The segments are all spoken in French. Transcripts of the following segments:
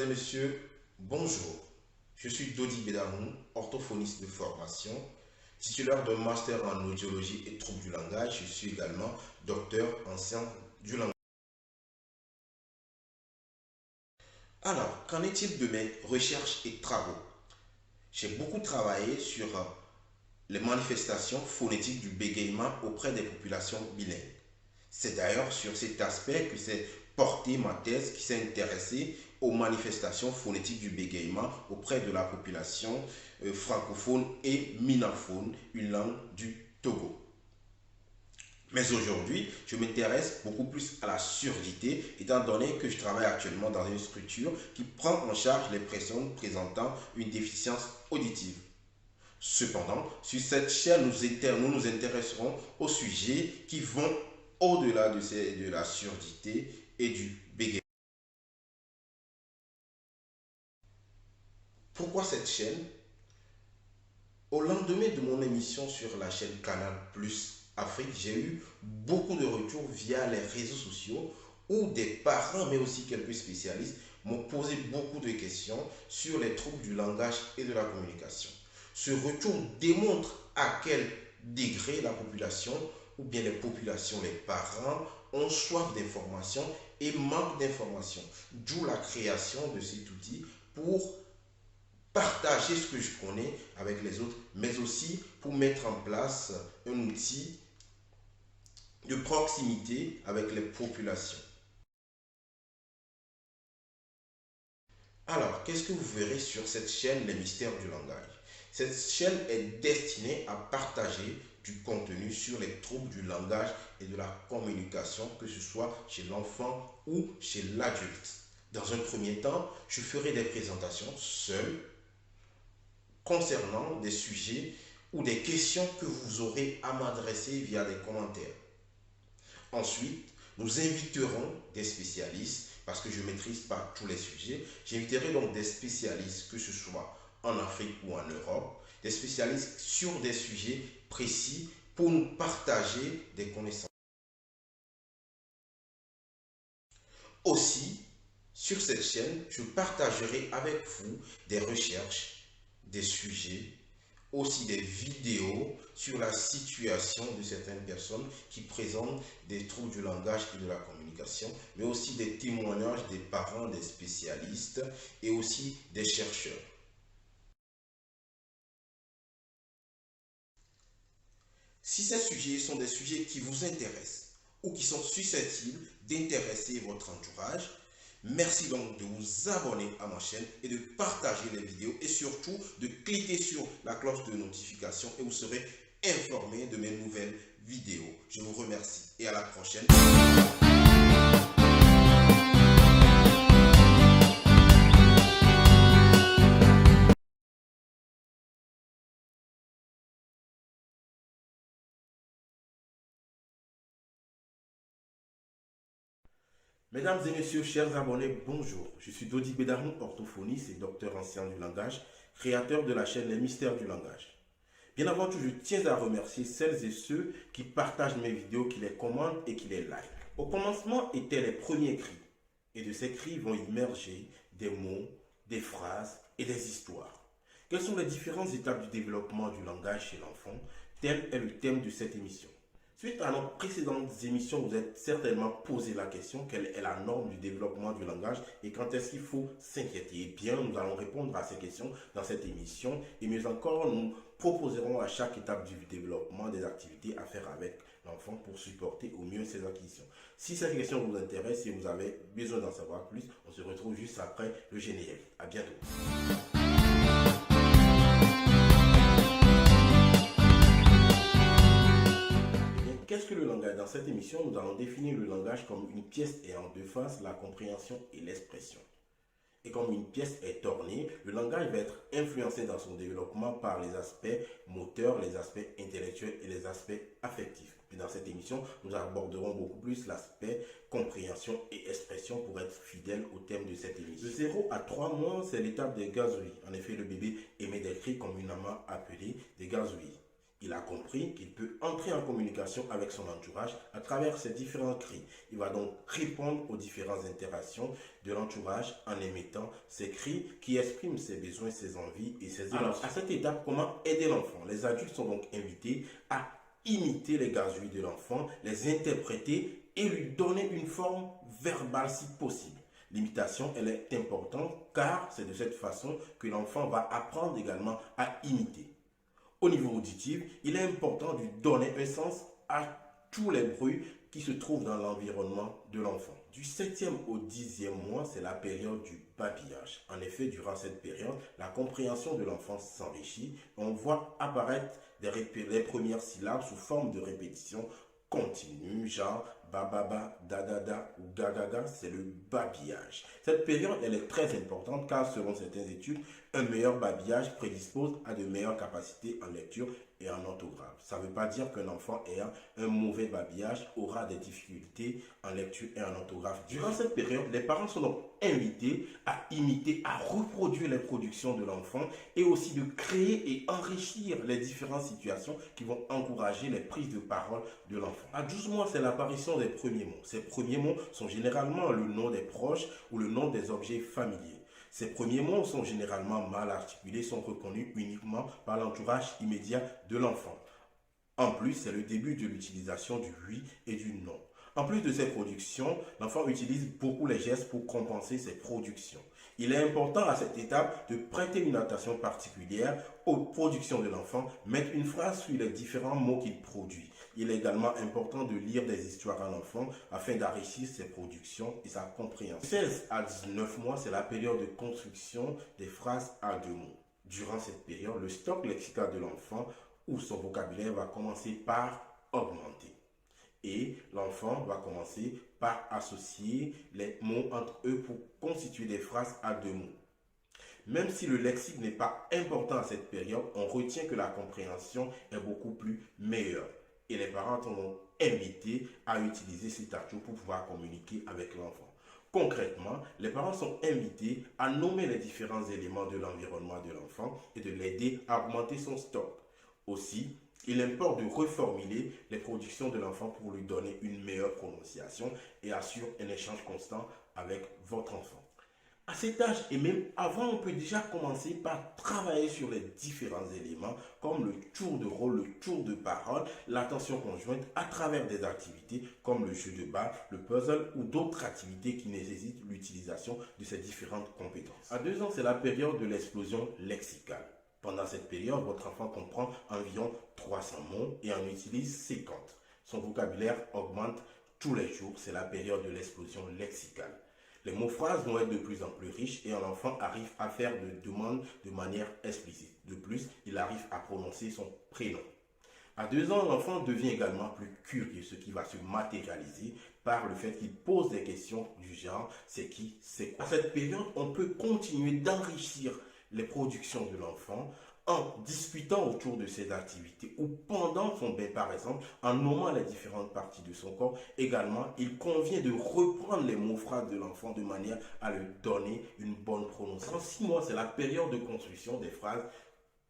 messieurs, bonjour. Je suis Dodi Bedamou, orthophoniste de formation, titulaire d'un master en audiologie et troubles du langage. Je suis également docteur en sciences du langage. Alors, qu'en est-il de mes recherches et travaux? J'ai beaucoup travaillé sur les manifestations phonétiques du bégaiement auprès des populations bilingues. C'est d'ailleurs sur cet aspect que s'est portée ma thèse qui s'est intéressée aux manifestations phonétiques du bégaiement auprès de la population francophone et minaphone, une langue du Togo. Mais aujourd'hui, je m'intéresse beaucoup plus à la surdité, étant donné que je travaille actuellement dans une structure qui prend en charge les personnes présentant une déficience auditive. Cependant, sur cette chaîne, nous nous intéresserons aux sujets qui vont au-delà de la surdité et du bégaiement. Pourquoi cette chaîne? Au lendemain de mon émission sur la chaîne Canal Plus Afrique, j'ai eu beaucoup de retours via les réseaux sociaux où des parents, mais aussi quelques spécialistes, m'ont posé beaucoup de questions sur les troubles du langage et de la communication. Ce retour démontre à quel degré la population, ou bien les populations, les parents, ont soif d'informations et manquent d'informations. D'où la création de cet outil pour partager ce que je connais avec les autres, mais aussi pour mettre en place un outil de proximité avec les populations. Alors, qu'est-ce que vous verrez sur cette chaîne Les Mystères du langage? Cette chaîne est destinée à partager du contenu sur les troubles du langage et de la communication, que ce soit chez l'enfant ou chez l'adulte. Dans un premier temps, je ferai des présentations seules concernant des sujets ou des questions que vous aurez à m'adresser via des commentaires. Ensuite, nous inviterons des spécialistes, parce que je ne maîtrise pas tous les sujets. J'inviterai donc des spécialistes, que ce soit en Afrique ou en Europe, des spécialistes sur des sujets précis pour nous partager des connaissances. Aussi, sur cette chaîne, je partagerai avec vous des recherches, des sujets, aussi des vidéos sur la situation de certaines personnes qui présentent des troubles du langage et de la communication, mais aussi des témoignages des parents, des spécialistes et aussi des chercheurs. Si ces sujets sont des sujets qui vous intéressent ou qui sont susceptibles d'intéresser votre entourage, merci donc de vous abonner à ma chaîne et de partager les vidéos et surtout de cliquer sur la cloche de notification et vous serez informé de mes nouvelles vidéos. Je vous remercie et à la prochaine. Mesdames et messieurs, chers abonnés, bonjour. Je suis Dodi Bedamou, orthophoniste et docteur en sciences du langage, créateur de la chaîne Les Mystères du langage. Bien avant tout, je tiens à remercier celles et ceux qui partagent mes vidéos, qui les commentent et qui les likent. Au commencement étaient les premiers cris. Et de ces cris vont émerger des mots, des phrases et des histoires. Quelles sont les différentes étapes du développement du langage chez l'enfant? Tel est le thème de cette émission. Suite à nos précédentes émissions, vous êtes certainement posé la question, quelle est la norme du développement du langage et quand est-ce qu'il faut s'inquiéter? Eh bien, nous allons répondre à ces questions dans cette émission et mieux encore, nous proposerons à chaque étape du développement des activités à faire avec l'enfant pour supporter au mieux ses acquisitions. Si cette question vous intéresse et vous avez besoin d'en savoir plus, on se retrouve juste après le générique. À bientôt. Qu'est-ce que le langage? Dans cette émission, nous allons définir le langage comme une pièce ayant deux faces, la compréhension et l'expression. Et comme une pièce est ornée, le langage va être influencé dans son développement par les aspects moteurs, les aspects intellectuels et les aspects affectifs. Et dans cette émission, nous aborderons beaucoup plus l'aspect compréhension et expression pour être fidèle au thème de cette émission. De 0 à 3 mois, c'est l'étape des gazouillis. En effet, le bébé émet des cris communément appelés des gazouillis. Il a compris qu'il peut entrer en communication avec son entourage à travers ses différents cris. Il va donc répondre aux différentes interactions de l'entourage en émettant ces cris qui expriment ses besoins, ses envies et ses émotions. Alors, à cette étape, comment aider l'enfant? Les adultes sont donc invités à imiter les gazouilles de l'enfant, les interpréter et lui donner une forme verbale si possible. L'imitation, elle est importante car c'est de cette façon que l'enfant va apprendre également à imiter. Au niveau auditif, il est important de donner un sens à tous les bruits qui se trouvent dans l'environnement de l'enfant. Du 7e au 10e mois, c'est la période du babillage. En effet, durant cette période, la compréhension de l'enfant s'enrichit. On voit apparaître les premières syllabes sous forme de répétition continue, genre bababa, dadada ou gagaga, c'est le babillage. Cette période, elle est très importante car selon certaines études, un meilleur babillage prédispose à de meilleures capacités en lecture et en orthographe. Ça ne veut pas dire qu'un enfant ayant un mauvais babillage aura des difficultés en lecture et en orthographe. Durant cette période, les parents sont donc invités à imiter, à reproduire les productions de l'enfant et aussi de créer et enrichir les différentes situations qui vont encourager les prises de parole de l'enfant. À 12 mois, c'est l'apparition des premiers mots. Ces premiers mots sont généralement le nom des proches ou le nom des objets familiers. Ces premiers mots sont généralement mal articulés, sont reconnus uniquement par l'entourage immédiat de l'enfant. En plus, c'est le début de l'utilisation du oui et du non. En plus de ces productions, l'enfant utilise beaucoup les gestes pour compenser ses productions. Il est important à cette étape de prêter une attention particulière aux productions de l'enfant, mettre une phrase sur les différents mots qu'il produit. Il est également important de lire des histoires à l'enfant afin d'enrichir ses productions et sa compréhension. 16 à 19 mois, c'est la période de construction des phrases à deux mots. Durant cette période, le stock lexical de l'enfant ou son vocabulaire va commencer par augmenter. Et l'enfant va commencer par associer les mots entre eux pour constituer des phrases à deux mots. Même si le lexique n'est pas important à cette période, on retient que la compréhension est beaucoup plus meilleure. Et les parents sont donc invités à utiliser cet atout pour pouvoir communiquer avec l'enfant. Concrètement, les parents sont invités à nommer les différents éléments de l'environnement de l'enfant et de l'aider à augmenter son stock. Aussi, il importe de reformuler les productions de l'enfant pour lui donner une meilleure prononciation et assure un échange constant avec votre enfant. À cet âge et même avant, on peut déjà commencer par travailler sur les différents éléments comme le tour de rôle, le tour de parole, l'attention conjointe à travers des activités comme le jeu de balle, le puzzle ou d'autres activités qui nécessitent l'utilisation de ces différentes compétences. À 2 ans, c'est la période de l'explosion lexicale. Pendant cette période, votre enfant comprend environ 300 mots et en utilise 50. Son vocabulaire augmente tous les jours, c'est la période de l'explosion lexicale. Les mots-phrases vont être de plus en plus riches et un enfant arrive à faire des demandes de manière explicite. De plus, il arrive à prononcer son prénom. À 2 ans, l'enfant devient également plus curieux, ce qui va se matérialiser par le fait qu'il pose des questions du genre « c'est qui, c'est quoi ». À cette période, on peut continuer d'enrichir les productions de l'enfant en discutant autour de ses activités ou pendant son bain par exemple, en nommant les différentes parties de son corps. Également, il convient de reprendre les mots-phrases de l'enfant de manière à lui donner une bonne prononciation. En 6 mois, c'est la période de construction des phrases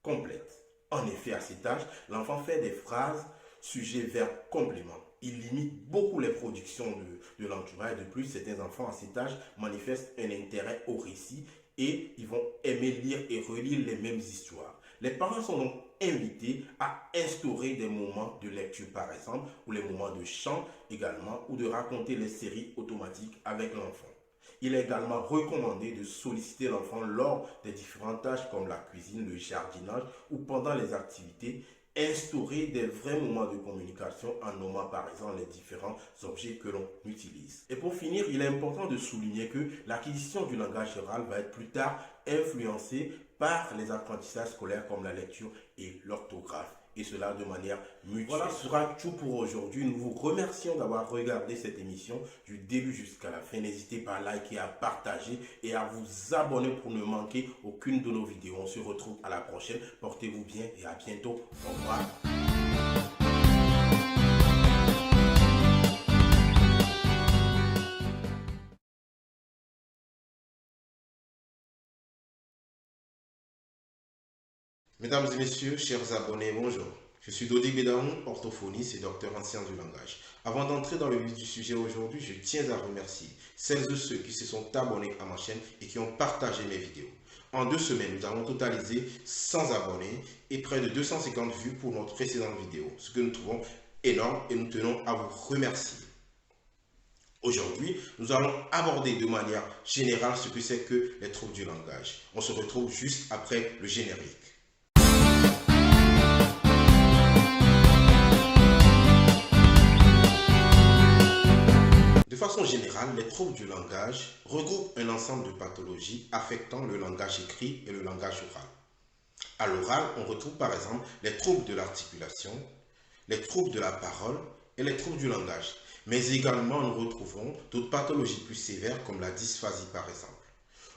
complètes. En effet, à cet âge, l'enfant fait des phrases sujet, verbe, complément. Il limite beaucoup les productions de l'entourage. De plus, certains enfants à cet âge manifestent un intérêt au récit et ils vont aimer lire et relire les mêmes histoires. Les parents sont donc invités à instaurer des moments de lecture par exemple, ou les moments de chant également, ou de raconter les séries automatiques avec l'enfant. Il est également recommandé de solliciter l'enfant lors des différentes tâches comme la cuisine, le jardinage ou pendant les activités. Instaurer des vrais moments de communication en nommant par exemple les différents objets que l'on utilise. Et pour finir, il est important de souligner que l'acquisition du langage oral va être plus tard influencée par les apprentissages scolaires comme la lecture et l'orthographe. Et cela de manière mutuelle. Voilà, ce sera tout pour aujourd'hui. Nous vous remercions d'avoir regardé cette émission du début jusqu'à la fin. N'hésitez pas à liker, à partager et à vous abonner pour ne manquer aucune de nos vidéos. On se retrouve à la prochaine. Portez-vous bien et à bientôt. Au revoir. Mesdames et messieurs, chers abonnés, bonjour. Je suis Dodi Bédaron, orthophoniste et docteur en sciences du langage. Avant d'entrer dans le vif du sujet aujourd'hui, je tiens à remercier celles et ceux qui se sont abonnés à ma chaîne et qui ont partagé mes vidéos. En 2 semaines, nous avons totalisé 100 abonnés et près de 250 vues pour notre précédente vidéo, ce que nous trouvons énorme et nous tenons à vous remercier. Aujourd'hui, nous allons aborder de manière générale ce que c'est que les troubles du langage. On se retrouve juste après le générique. De façon générale, les troubles du langage regroupent un ensemble de pathologies affectant le langage écrit et le langage oral. À l'oral, on retrouve par exemple les troubles de l'articulation, les troubles de la parole et les troubles du langage. Mais également, nous retrouvons d'autres pathologies plus sévères comme la dysphasie par exemple.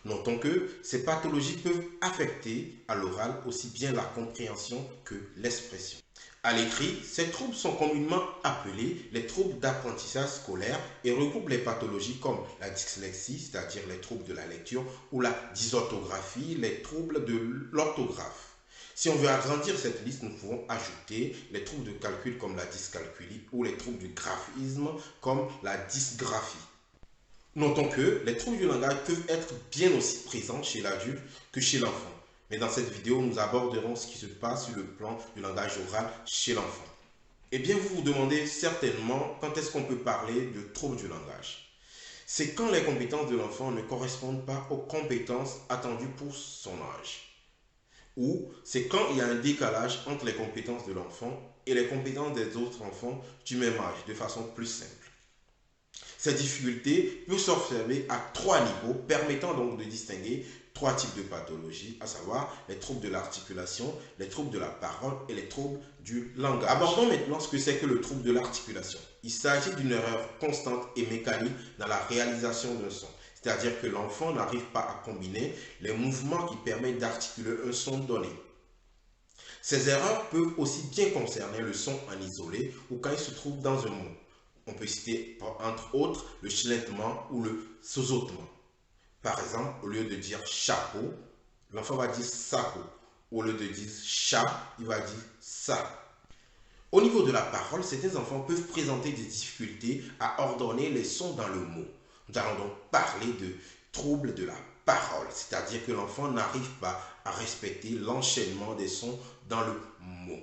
Notons que ces pathologies peuvent affecter à l'oral aussi bien la compréhension que l'expression. À l'écrit, ces troubles sont communément appelés les troubles d'apprentissage scolaire et regroupent les pathologies comme la dyslexie, c'est-à-dire les troubles de la lecture, ou la dysorthographie, les troubles de l'orthographe. Si on veut agrandir cette liste, nous pouvons ajouter les troubles de calcul comme la dyscalculie ou les troubles du graphisme comme la dysgraphie. Notons que les troubles du langage peuvent être bien aussi présents chez l'adulte que chez l'enfant. Mais dans cette vidéo, nous aborderons ce qui se passe sur le plan du langage oral chez l'enfant. Eh bien, vous vous demandez certainement quand est-ce qu'on peut parler de troubles du langage. C'est quand les compétences de l'enfant ne correspondent pas aux compétences attendues pour son âge. Ou c'est quand il y a un décalage entre les compétences de l'enfant et les compétences des autres enfants du même âge, de façon plus simple. Cette difficulté peut s'observer à 3 niveaux, permettant donc de distinguer 3 types de pathologies, à savoir les troubles de l'articulation, les troubles de la parole et les troubles du langage. Abordons maintenant ce que c'est que le trouble de l'articulation. Il s'agit d'une erreur constante et mécanique dans la réalisation d'un son. C'est-à-dire que l'enfant n'arrive pas à combiner les mouvements qui permettent d'articuler un son donné. Ces erreurs peuvent aussi bien concerner le son en isolé ou quand il se trouve dans un mot. On peut citer entre autres le chuintement ou le sosotement. Par exemple, au lieu de dire chapeau, l'enfant va dire saco. Au lieu de dire chat, il va dire ça. Au niveau de la parole, certains enfants peuvent présenter des difficultés à ordonner les sons dans le mot. Nous allons donc parler de troubles de la parole, c'est-à-dire que l'enfant n'arrive pas à respecter l'enchaînement des sons dans le mot.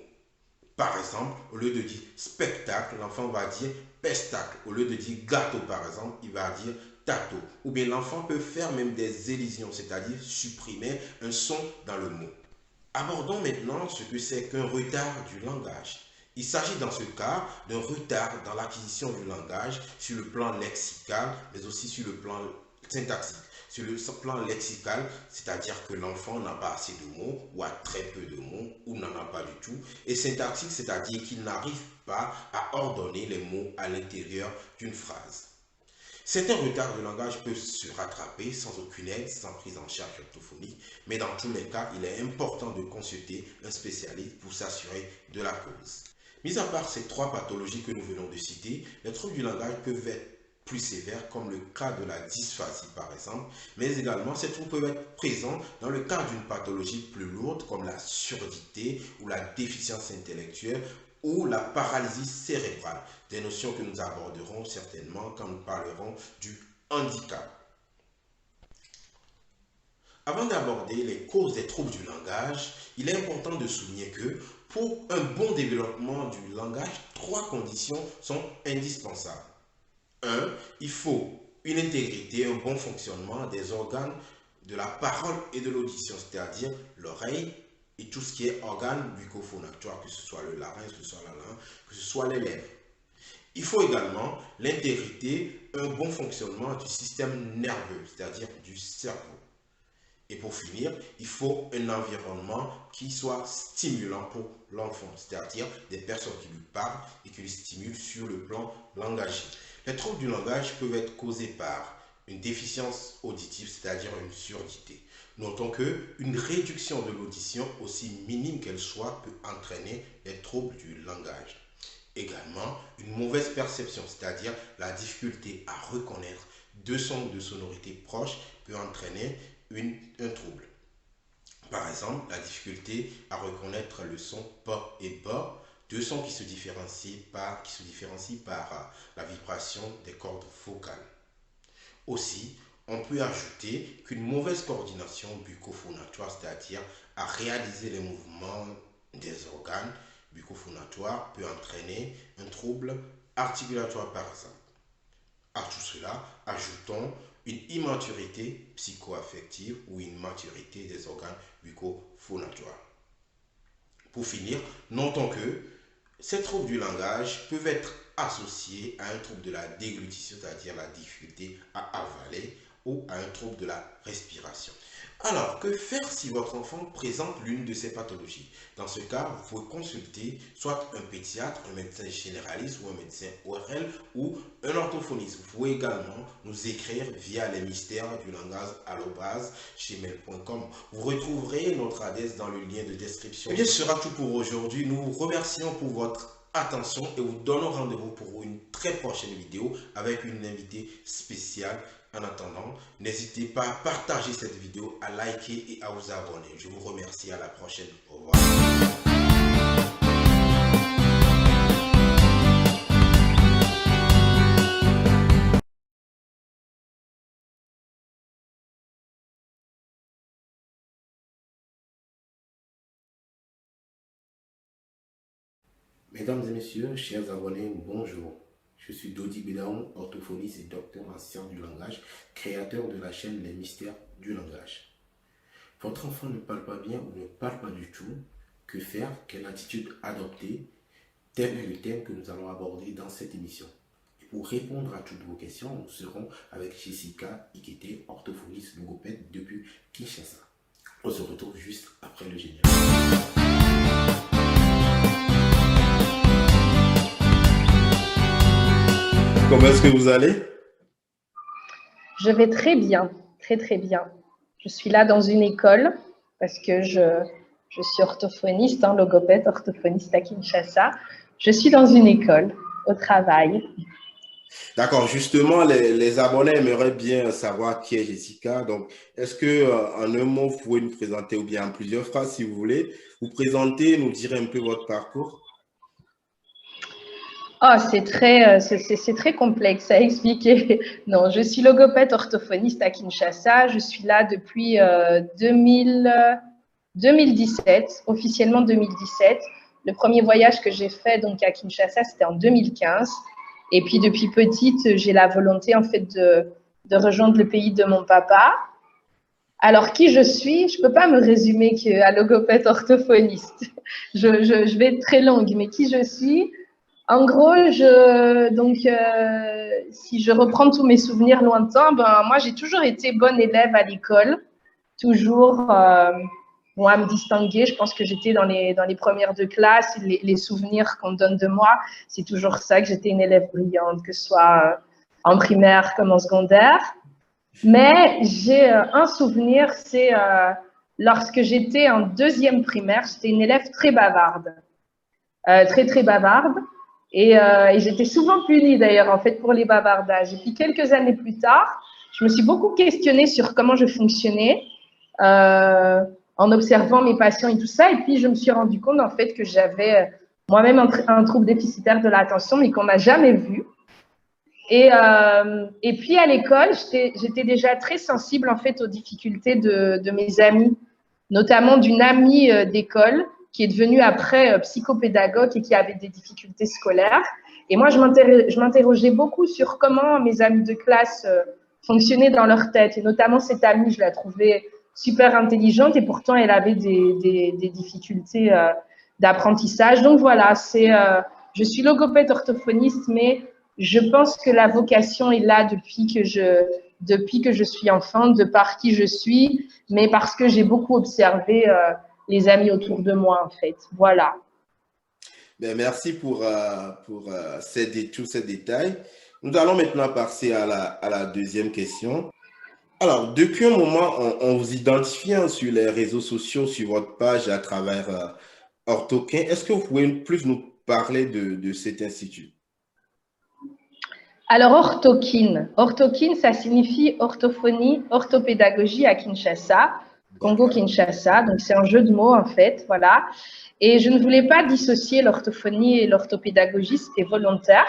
Par exemple, au lieu de dire spectacle, l'enfant va dire pestacle. Au lieu de dire gâteau, par exemple, il va dire tato. Ou bien l'enfant peut faire même des élisions, c'est-à-dire supprimer un son dans le mot. Abordons maintenant ce que c'est qu'un retard du langage. Il s'agit dans ce cas d'un retard dans l'acquisition du langage sur le plan lexical, mais aussi sur le plan syntaxique. Sur le plan lexical, c'est-à-dire que l'enfant n'a pas assez de mots ou a très peu de mots ou n'en a pas du tout. Et syntaxique, c'est-à-dire qu'il n'arrive pas à ordonner les mots à l'intérieur d'une phrase. Certains retards de langage peuvent se rattraper sans aucune aide, sans prise en charge orthophonique, mais dans tous les cas, il est important de consulter un spécialiste pour s'assurer de la cause. Mis à part ces 3 pathologies que nous venons de citer, les troubles du langage peuvent être plus sévères, comme le cas de la dysphasie par exemple, mais également ces troubles peuvent être présents dans le cas d'une pathologie plus lourde comme la surdité ou la déficience intellectuelle ou la paralysie cérébrale, des notions que nous aborderons certainement quand nous parlerons du handicap. Avant d'aborder les causes des troubles du langage, il est important de souligner que pour un bon développement du langage, 3 conditions sont indispensables. 1. Il faut une intégrité, un bon fonctionnement des organes de la parole et de l'audition, c'est-à-dire l'oreille et tout ce qui est organe bucco-phonatoire, que ce soit le larynx, que ce soit la langue, que ce soit les lèvres. Il faut également l'intégrité, un bon fonctionnement du système nerveux, c'est-à-dire du cerveau. Et pour finir, il faut un environnement qui soit stimulant pour l'enfant, c'est-à-dire des personnes qui lui parlent et qui lui stimulent sur le plan langagier. Les troubles du langage peuvent être causés par une déficience auditive, c'est-à-dire une surdité. Notons qu'une réduction de l'audition, aussi minime qu'elle soit, peut entraîner les troubles du langage. Également, une mauvaise perception, c'est-à-dire la difficulté à reconnaître 2 sons de sonorité proches, peut entraîner un trouble. Par exemple, la difficulté à reconnaître le son P et B Deux sons qui se différencient par la vibration des cordes vocales. Aussi, on peut ajouter qu'une mauvaise coordination bucco-phonatoire, c'est-à-dire à réaliser les mouvements des organes bucco-phonatoires, peut entraîner un trouble articulatoire par exemple. À tout cela, ajoutons une immaturité psychoaffective ou une maturité des organes bucco-phonatoires. Pour finir, notons que ces troubles du langage peuvent être associés à un trouble de la déglutition, c'est-à-dire la difficulté à avaler, ou à un trouble de la respiration. Alors, que faire si votre enfant présente l'une de ces pathologies? Dans ce cas, vous pouvez consulter soit un pédiatre, un médecin généraliste ou un médecin ORL ou un orthophoniste. Vous pouvez également nous écrire via les mystères du langage @gmail.com. Vous retrouverez notre adresse dans le lien de description. Et bien, ce sera tout pour aujourd'hui. Nous vous remercions pour votre attention et vous donnons rendez-vous pour une très prochaine vidéo avec une invitée spéciale. En attendant, n'hésitez pas à partager cette vidéo, à liker et à vous abonner. Je vous remercie, à la prochaine. Au revoir. Mesdames et messieurs, chers abonnés, bonjour. Je suis Dodi Bédaon, orthophoniste et docteur en sciences du langage, créateur de la chaîne Les Mystères du langage. Votre enfant ne parle pas bien ou ne parle pas du tout. Que faire? Quelle attitude adopter? Tel est le thème que nous allons aborder dans cette émission. Et pour répondre à toutes vos questions, nous serons avec Jessica Ikete, orthophoniste logopède depuis Kinshasa. On se retrouve juste après le générique. Comment est-ce que vous allez? Je vais très bien, très très bien. Je suis là dans une école parce que je suis orthophoniste, logopède, orthophoniste à Kinshasa. Je suis dans une école, au travail. D'accord, justement, les abonnés aimeraient bien savoir qui est Jessica. Donc, est-ce que en un mot, vous pouvez nous présenter, ou bien en plusieurs phrases si vous voulez, vous présenter, nous dire un peu votre parcours? Oh, c'est très complexe à expliquer. Non, je suis logopède orthophoniste à Kinshasa. Je suis là depuis 2017, officiellement 2017. Le premier voyage que j'ai fait donc à Kinshasa, c'était en 2015. Et puis depuis petite, j'ai la volonté en fait de rejoindre le pays de mon papa. Alors qui je suis, je peux pas me résumer qu'à logopède orthophoniste. Je vais être très longue, mais qui je suis? En gros, si je reprends tous mes souvenirs lointains, moi, j'ai toujours été bonne élève à l'école, toujours à me distinguer. Je pense que j'étais dans les premières de classe. Les souvenirs qu'on donne de moi, c'est toujours ça, que j'étais une élève brillante, que ce soit en primaire comme en secondaire. Mais j'ai un souvenir, c'est lorsque j'étais en deuxième primaire, j'étais une élève très bavarde, très bavarde. Et j'étais souvent punie d'ailleurs en fait pour les bavardages. Et puis quelques années plus tard, je me suis beaucoup questionnée sur comment je fonctionnais en observant mes patients et tout ça. Et puis je me suis rendu compte en fait que j'avais moi-même un trouble déficitaire de l'attention, mais qu'on n'a jamais vu. Et puis à l'école, j'étais déjà très sensible en fait aux difficultés de mes amis, notamment d'une amie d'école qui est devenue après psychopédagogue et qui avait des difficultés scolaires. Et moi, je m'interrogeais beaucoup sur comment mes amis de classe fonctionnaient dans leur tête. Et notamment cette amie, je la trouvais super intelligente et pourtant elle avait des difficultés d'apprentissage. Donc voilà, je suis logopède orthophoniste, mais je pense que la vocation est là depuis que je suis enfant, de par qui je suis, mais parce que j'ai beaucoup observé les amis autour de moi, en fait. Voilà. Bien, merci pour tous ces détails. Nous allons maintenant passer à la deuxième question. Alors, depuis un moment, on vous identifie sur les réseaux sociaux, sur votre page à travers Orthokin. Est-ce que vous pouvez plus nous parler de cet institut? Alors, Orthokin, ça signifie orthophonie, orthopédagogie à Kinshasa. Congo-Kinshasa. Donc, c'est un jeu de mots, en fait, voilà. Et je ne voulais pas dissocier l'orthophonie et l'orthopédagogie, c'était volontaire.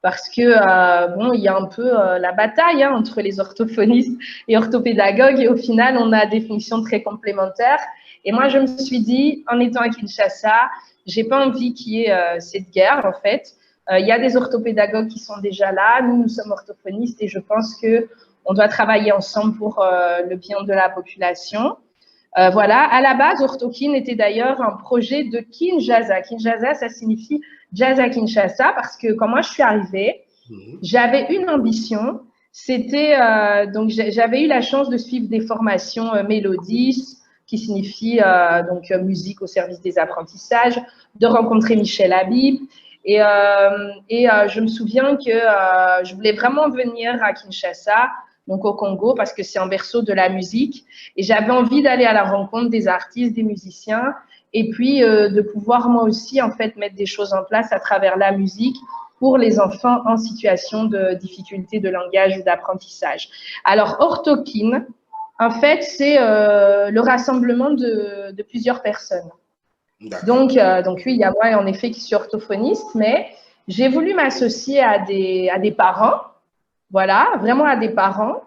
Parce que, bon, il y a un peu la bataille hein, entre les orthophonistes et orthopédagogues, et au final, on a des fonctions très complémentaires. Et moi, je me suis dit, en étant à Kinshasa, j'ai pas envie qu'il y ait cette guerre, en fait. Il y a des orthopédagogues qui sont déjà là, nous sommes orthophonistes, et je pense que on doit travailler ensemble pour le bien de la population. Voilà, à la base, Orthokin était d'ailleurs un projet de Kinshasa. Kinshasa, ça signifie Jazz à Kinshasa, parce que quand moi je suis arrivée, j'avais une ambition. C'était donc j'avais eu la chance de suivre des formations Mélodis, qui signifie donc musique au service des apprentissages, de rencontrer Michel Habib. Je me souviens que je voulais vraiment venir à Kinshasa, donc au Congo, parce que c'est un berceau de la musique. Et j'avais envie d'aller à la rencontre des artistes, des musiciens, et puis de pouvoir moi aussi en fait mettre des choses en place à travers la musique pour les enfants en situation de difficulté de langage ou d'apprentissage. Alors Orthokin, en fait, c'est le rassemblement de plusieurs personnes. Donc oui, il y a moi en effet qui suis orthophoniste, mais j'ai voulu m'associer à des parents, voilà, vraiment à des parents,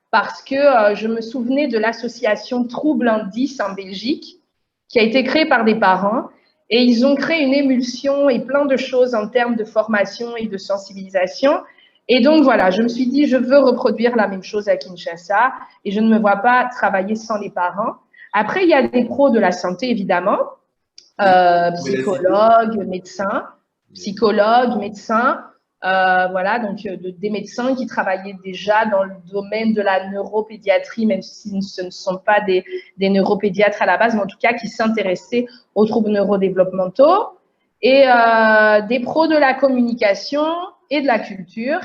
parce que je me souvenais de l'association Trouble Indice en Belgique, qui a été créée par des parents, et ils ont créé une émulsion et plein de choses en termes de formation et de sensibilisation. Et donc voilà, je me suis dit, je veux reproduire la même chose à Kinshasa, et je ne me vois pas travailler sans les parents. Après, il y a des pros de la santé, évidemment, psychologues, médecins, voilà, donc des médecins qui travaillaient déjà dans le domaine de la neuropédiatrie, même si ce ne sont pas des neuropédiatres à la base, mais en tout cas qui s'intéressaient aux troubles neurodéveloppementaux, et des pros de la communication et de la culture,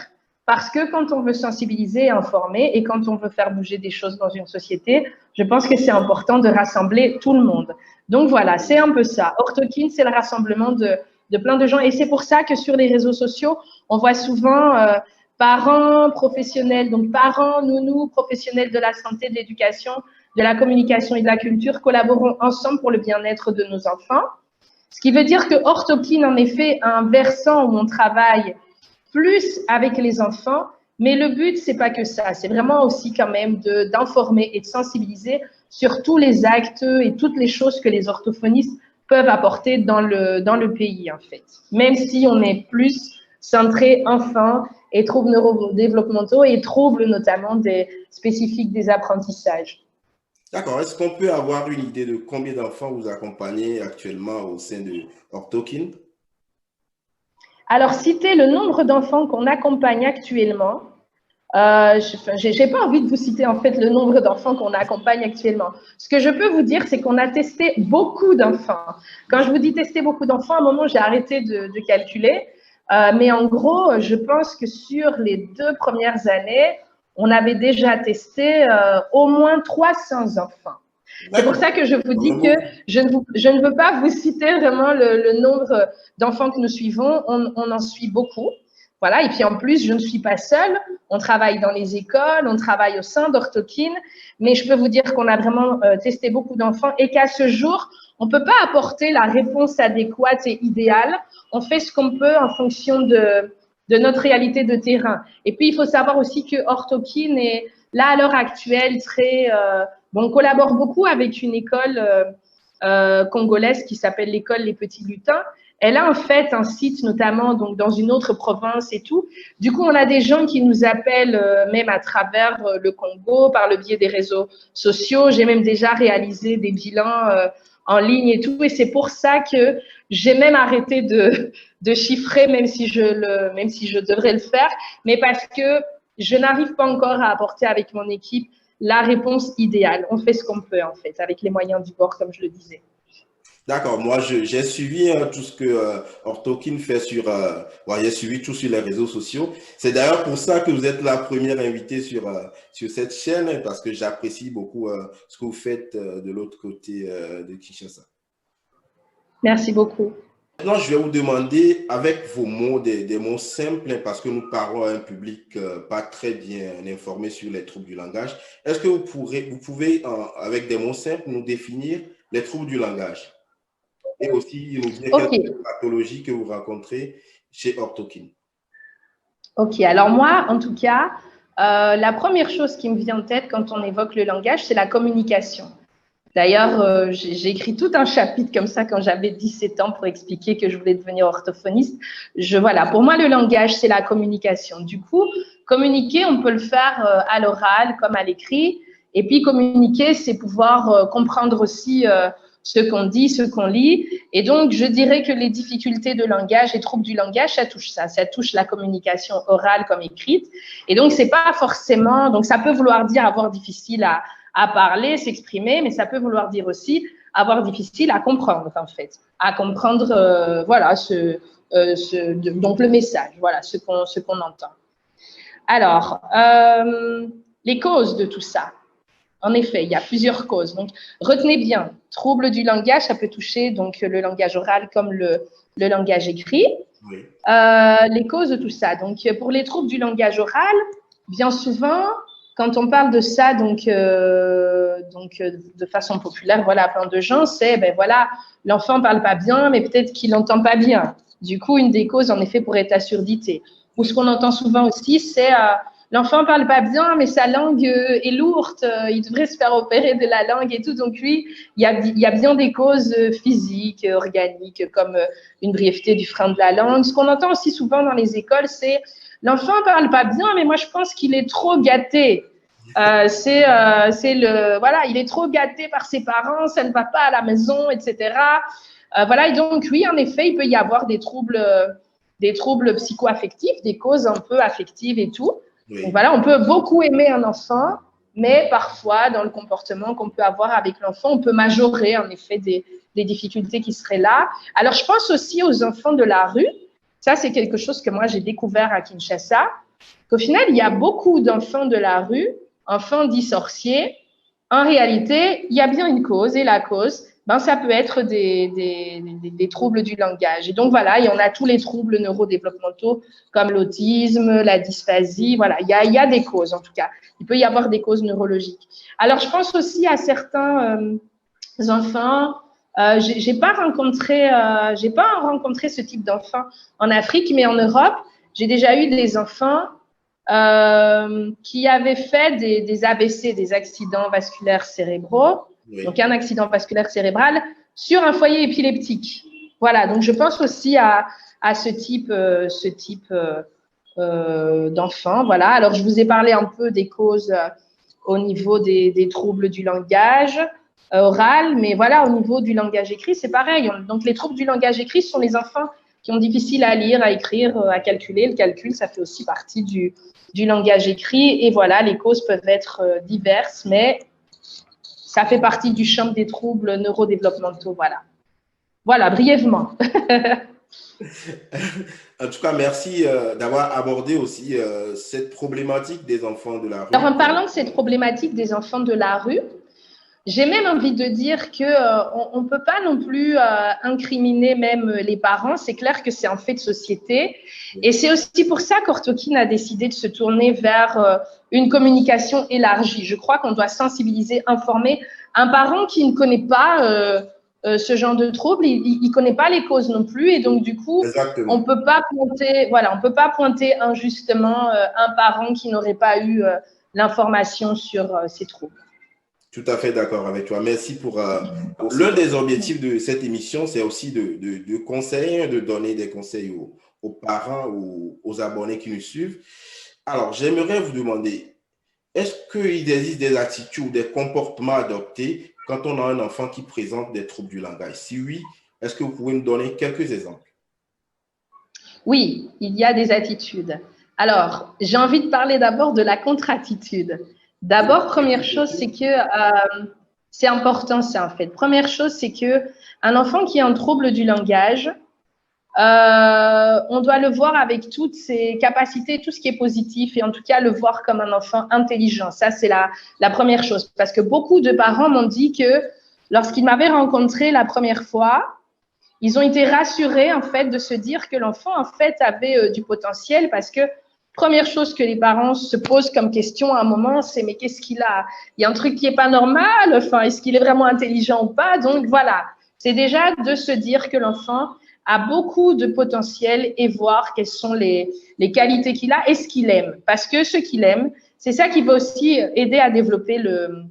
parce que quand on veut sensibiliser et informer, et quand on veut faire bouger des choses dans une société, je pense que c'est important de rassembler tout le monde. Donc voilà, c'est un peu ça. Orthokin, c'est le rassemblement de plein de gens. Et c'est pour ça que sur les réseaux sociaux, on voit souvent parents professionnels, donc parents, nounous, professionnels de la santé, de l'éducation, de la communication et de la culture, collaborons ensemble pour le bien-être de nos enfants. Ce qui veut dire que Orthokin, en effet, a un versant où on travaille plus avec les enfants, mais le but, c'est pas que ça. C'est vraiment aussi quand même d'informer et de sensibiliser sur tous les actes et toutes les choses que les orthophonistes peuvent apporter dans le pays, en fait. Même si on est plus centré enfants et troubles neurodéveloppementaux et troubles notamment spécifiques des apprentissages. D'accord. Est-ce qu'on peut avoir une idée de combien d'enfants vous accompagnez actuellement au sein de Orthokin? Alors, citer le nombre d'enfants qu'on accompagne actuellement, je n'ai pas envie de vous citer en fait le nombre d'enfants qu'on accompagne actuellement. Ce que je peux vous dire, c'est qu'on a testé beaucoup d'enfants. Quand je vous dis tester beaucoup d'enfants, à un moment, j'ai arrêté de calculer. Mais en gros, je pense que sur les 2 premières années, on avait déjà testé au moins 300 enfants. C'est pour ça que je vous dis que je ne veux pas vous citer vraiment le nombre d'enfants que nous suivons. On en suit beaucoup. Voilà. Et puis en plus, je ne suis pas seule. On travaille dans les écoles, on travaille au sein d'Orthokin. Mais je peux vous dire qu'on a vraiment testé beaucoup d'enfants et qu'à ce jour, on ne peut pas apporter la réponse adéquate et idéale. On fait ce qu'on peut en fonction de notre réalité de terrain. Et puis, il faut savoir aussi que Orthokin est là, à l'heure actuelle, très… on collabore beaucoup avec une école congolaise qui s'appelle l'école Les Petits Lutins. Elle a en fait un site notamment donc, dans une autre province et tout. Du coup, on a des gens qui nous appellent même à travers le Congo par le biais des réseaux sociaux. J'ai même déjà réalisé des bilans en ligne et tout. Et c'est pour ça que j'ai même arrêté de chiffrer, même si je devrais le faire, mais parce que je n'arrive pas encore à apporter avec mon équipe la réponse idéale. On fait ce qu'on peut, en fait, avec les moyens du bord, comme je le disais. D'accord, moi j'ai suivi tout ce que Orthokin fait j'ai suivi tout sur les réseaux sociaux. C'est d'ailleurs pour ça que vous êtes la première invitée sur cette chaîne, parce que j'apprécie beaucoup ce que vous faites de l'autre côté de Kinshasa. Merci beaucoup. Maintenant, je vais vous demander avec vos mots, des mots simples, hein, parce que nous parlons à un public pas très bien informé sur les troubles du langage. Est-ce que vous pouvez, avec des mots simples, nous définir les troubles du langage et aussi nous dire Ok, quelles pathologies que vous rencontrez chez Orthokin? ok. Alors moi, en tout cas, la première chose qui me vient en tête quand on évoque le langage, c'est la communication. D'ailleurs, j'ai écrit tout un chapitre comme ça quand j'avais 17 ans pour expliquer que je voulais devenir orthophoniste. Voilà, pour moi, le langage, c'est la communication. Du coup, communiquer, on peut le faire à l'oral comme à l'écrit. Et puis, communiquer, c'est pouvoir comprendre aussi ce qu'on dit, ce qu'on lit. Et donc, je dirais que les difficultés de langage et troubles du langage, ça touche ça. Ça touche la communication orale comme écrite. Et donc, c'est pas forcément… Donc, ça peut vouloir dire avoir difficile à parler, s'exprimer, mais ça peut vouloir dire aussi avoir difficile à comprendre, en fait, à comprendre, voilà, donc le message, voilà, ce qu'on entend. Alors, les causes de tout ça. En effet, il y a plusieurs causes. Donc, retenez bien, trouble du langage, ça peut toucher donc le langage oral comme le langage écrit. Oui. Les causes de tout ça. Donc, pour les troubles du langage oral, bien souvent, quand on parle de ça, de façon populaire, voilà, plein de gens, c'est, ben voilà, l'enfant parle pas bien, mais peut-être qu'il n'entend pas bien. Du coup, une des causes, en effet, pourrait être la surdité. Ou ce qu'on entend souvent aussi, c'est l'enfant parle pas bien, mais sa langue est lourde, il devrait se faire opérer de la langue et tout. Donc, oui, il y a bien des causes physiques, organiques, comme une brièveté du frein de la langue. Ce qu'on entend aussi souvent dans les écoles, c'est l'enfant parle pas bien, mais moi je pense qu'il est trop gâté. Voilà, il est trop gâté par ses parents, ça ne va pas à la maison, etc. Voilà, et donc oui, en effet, il peut y avoir des troubles psycho-affectifs, des causes un peu affectives et tout. Oui. Donc voilà, on peut beaucoup aimer un enfant, mais parfois, dans le comportement qu'on peut avoir avec l'enfant, on peut majorer en effet des difficultés qui seraient là. Alors, je pense aussi aux enfants de la rue. Ça, c'est quelque chose que moi, j'ai découvert à Kinshasa, qu'au final, il y a beaucoup d'enfants de la rue, enfants dits sorciers. En réalité, il y a bien une cause, et la cause, ben, ça peut être des troubles du langage. Et donc, voilà, il y en a tous les troubles neurodéveloppementaux, comme l'autisme, la dysphasie. Voilà, il y a des causes, en tout cas. Il peut y avoir des causes neurologiques. Alors, je pense aussi à certains enfants. J'ai pas rencontré ce type d'enfants en Afrique, mais en Europe, j'ai déjà eu des enfants qui avaient fait des AVC, des accidents vasculaires cérébraux, Oui. donc un accident vasculaire cérébral sur un foyer épileptique. Voilà, donc je pense aussi à ce type d'enfants. Voilà, alors je vous ai parlé un peu des causes au niveau des troubles du langage oral, mais voilà, au niveau du langage écrit, c'est pareil. Donc les troubles du langage écrit sont les enfants qui ont difficile à lire, à écrire, à calculer. Le calcul, ça fait aussi partie du langage écrit. Et voilà, les causes peuvent être diverses, mais ça fait partie du champ des troubles neurodéveloppementaux. Voilà. Voilà, brièvement. En tout cas, merci d'avoir abordé aussi cette problématique des enfants de la rue. Alors, en parlant de cette problématique des enfants de la rue, j'ai même envie de dire qu'on ne peut pas non plus incriminer même les parents. C'est clair que c'est un fait de société. Et c'est aussi pour ça qu'Orthokin a décidé de se tourner vers une communication élargie. Je crois qu'on doit sensibiliser, informer un parent qui ne connaît pas ce genre de trouble. Il ne connaît pas les causes non plus. Et donc, du coup, on ne peut pas pointer injustement un parent qui n'aurait pas eu l'information sur ces troubles. Tout à fait d'accord avec toi. Merci pour l'un des objectifs de cette émission, c'est aussi de conseiller, de donner des conseils aux parents ou aux abonnés qui nous suivent. Alors, j'aimerais vous demander, est-ce qu'il existe des attitudes ou des comportements adoptés quand on a un enfant qui présente des troubles du langage? Si oui, est-ce que vous pouvez nous donner quelques exemples? Oui, il y a des attitudes. Alors, j'ai envie de parler d'abord de la contre-attitude. D'abord, première chose, c'est que c'est important, ça, en fait. Première chose, c'est que un enfant qui a un trouble du langage, on doit le voir avec toutes ses capacités, tout ce qui est positif, et en tout cas le voir comme un enfant intelligent. Ça, c'est la première chose. Parce que beaucoup de parents m'ont dit que lorsqu'ils m'avaient rencontré la première fois, ils ont été rassurés en fait de se dire que l'enfant en fait avait du potentiel parce que première chose que les parents se posent comme question à un moment, c'est mais qu'est-ce qu'il a? Il y a un truc qui est pas normal. Enfin, est-ce qu'il est vraiment intelligent ou pas? Donc voilà, c'est déjà de se dire que l'enfant a beaucoup de potentiel et voir quelles sont les qualités qu'il a et ce qu'il aime. Parce que ce qu'il aime, c'est ça qui va aussi aider à développer le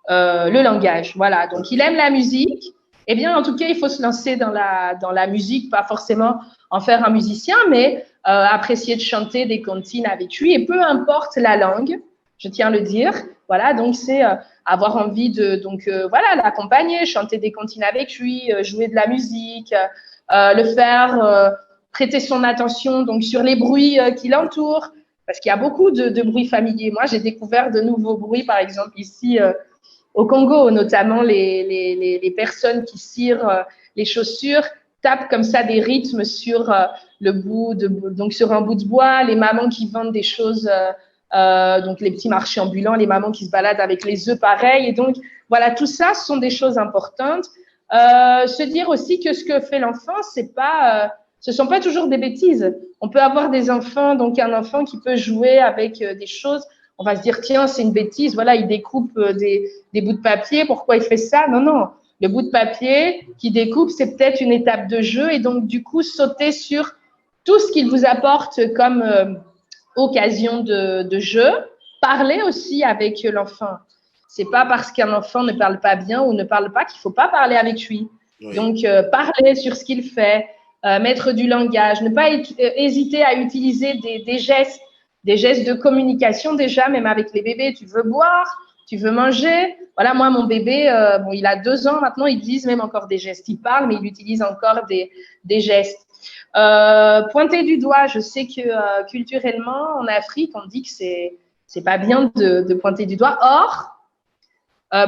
langage. Voilà, donc il aime la musique. Eh bien, en tout cas, il faut se lancer dans la musique, pas forcément en faire un musicien, mais apprécier de chanter des comptines avec lui. Et peu importe la langue, je tiens à le dire, voilà, donc c'est avoir envie de voilà, l'accompagner, chanter des comptines avec lui, jouer de la musique, le faire prêter son attention donc sur les bruits qui l'entourent, parce qu'il y a beaucoup de bruits familiers. Moi, j'ai découvert de nouveaux bruits, par exemple ici au Congo, notamment les personnes qui cirent les chaussures tapent comme ça des rythmes sur donc sur un bout de bois, les mamans qui vendent des choses, donc les petits marchés ambulants, les mamans qui se baladent avec les œufs pareil. Et donc, voilà, tout ça sont des choses importantes. Se dire aussi que ce que fait l'enfant, ce sont pas toujours des bêtises. On peut avoir des enfants, donc un enfant qui peut jouer avec des choses. On va se dire, tiens, c'est une bêtise, voilà, il découpe des bouts de papier, pourquoi il fait ça? Non, non, le bout de papier qui découpe, c'est peut-être une étape de jeu et donc, du coup, sauter sur tout ce qu'il vous apporte comme occasion de jeu. Parler aussi avec l'enfant. C'est pas parce qu'un enfant ne parle pas bien ou ne parle pas qu'il faut pas parler avec lui. Oui. Donc, parler sur ce qu'il fait, mettre du langage, ne pas hésiter à utiliser des gestes de communication déjà, même avec les bébés. Tu veux boire, tu veux manger. Voilà, moi, mon bébé, bon, il a 2 ans maintenant, il utilise même encore des gestes. Il parle, mais il utilise encore des gestes. Pointer du doigt, je sais que culturellement, en Afrique, on dit que c'est pas bien de pointer du doigt. Or,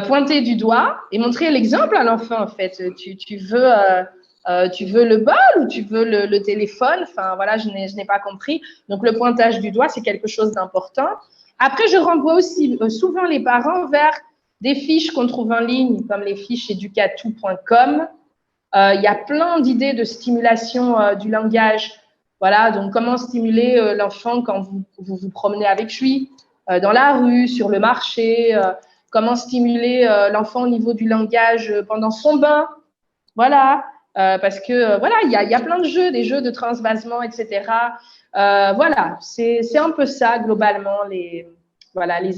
pointer du doigt et montrer l'exemple à l'enfant, en fait. Tu veux le bol ou tu veux le téléphone? Enfin, voilà, je n'ai pas compris. Donc, le pointage du doigt, c'est quelque chose d'important. Après, je renvoie aussi souvent les parents vers des fiches qu'on trouve en ligne, comme les fiches educatou.com. Il y a plein d'idées de stimulation du langage. Voilà, donc comment stimuler l'enfant quand vous promenez avec lui, dans la rue, sur le marché, comment stimuler l'enfant au niveau du langage pendant son bain. Voilà. Parce que voilà, il y a plein de jeux, des jeux de transvasement, etc. Voilà, c'est un peu ça globalement les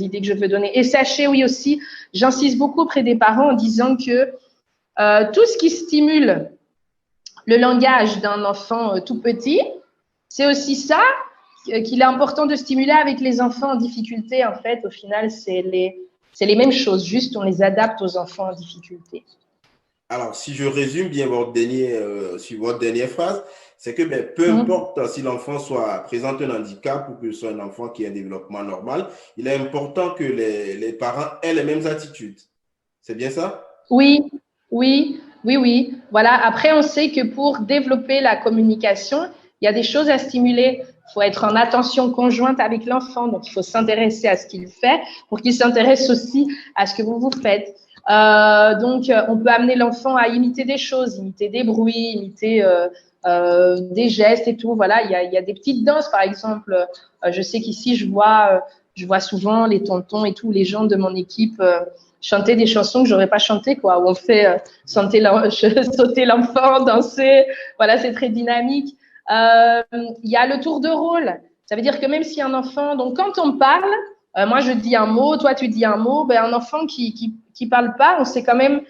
idées que je veux donner. Et sachez, oui aussi, j'insiste beaucoup auprès des parents en disant que tout ce qui stimule le langage d'un enfant tout petit, c'est aussi ça qu'il est important de stimuler avec les enfants en difficulté. En fait, au final, c'est les mêmes choses, juste on les adapte aux enfants en difficulté. Alors, si je résume bien sur votre dernière phrase, c'est que peu importe si l'enfant présente un handicap ou que ce soit un enfant qui a un développement normal, il est important que les parents aient les mêmes attitudes. C'est bien ça? Oui. Voilà. Après, on sait que pour développer la communication, il y a des choses à stimuler. Il faut être en attention conjointe avec l'enfant. Donc, il faut s'intéresser à ce qu'il fait pour qu'il s'intéresse aussi à ce que vous faites. Donc, on peut amener l'enfant à imiter des choses, imiter des bruits, imiter des gestes et tout. Voilà, il y a des petites danses, par exemple. Je sais qu'ici, je vois souvent les tontons et tous les gens de mon équipe chanter des chansons que j'aurais pas chantées, quoi, où on fait sauter l'enfant, danser. Voilà, c'est très dynamique. Il y a le tour de rôle. Ça veut dire que même si un enfant, donc quand on parle, moi je dis un mot, toi tu dis un mot, un enfant qui parle pas, on sait quand même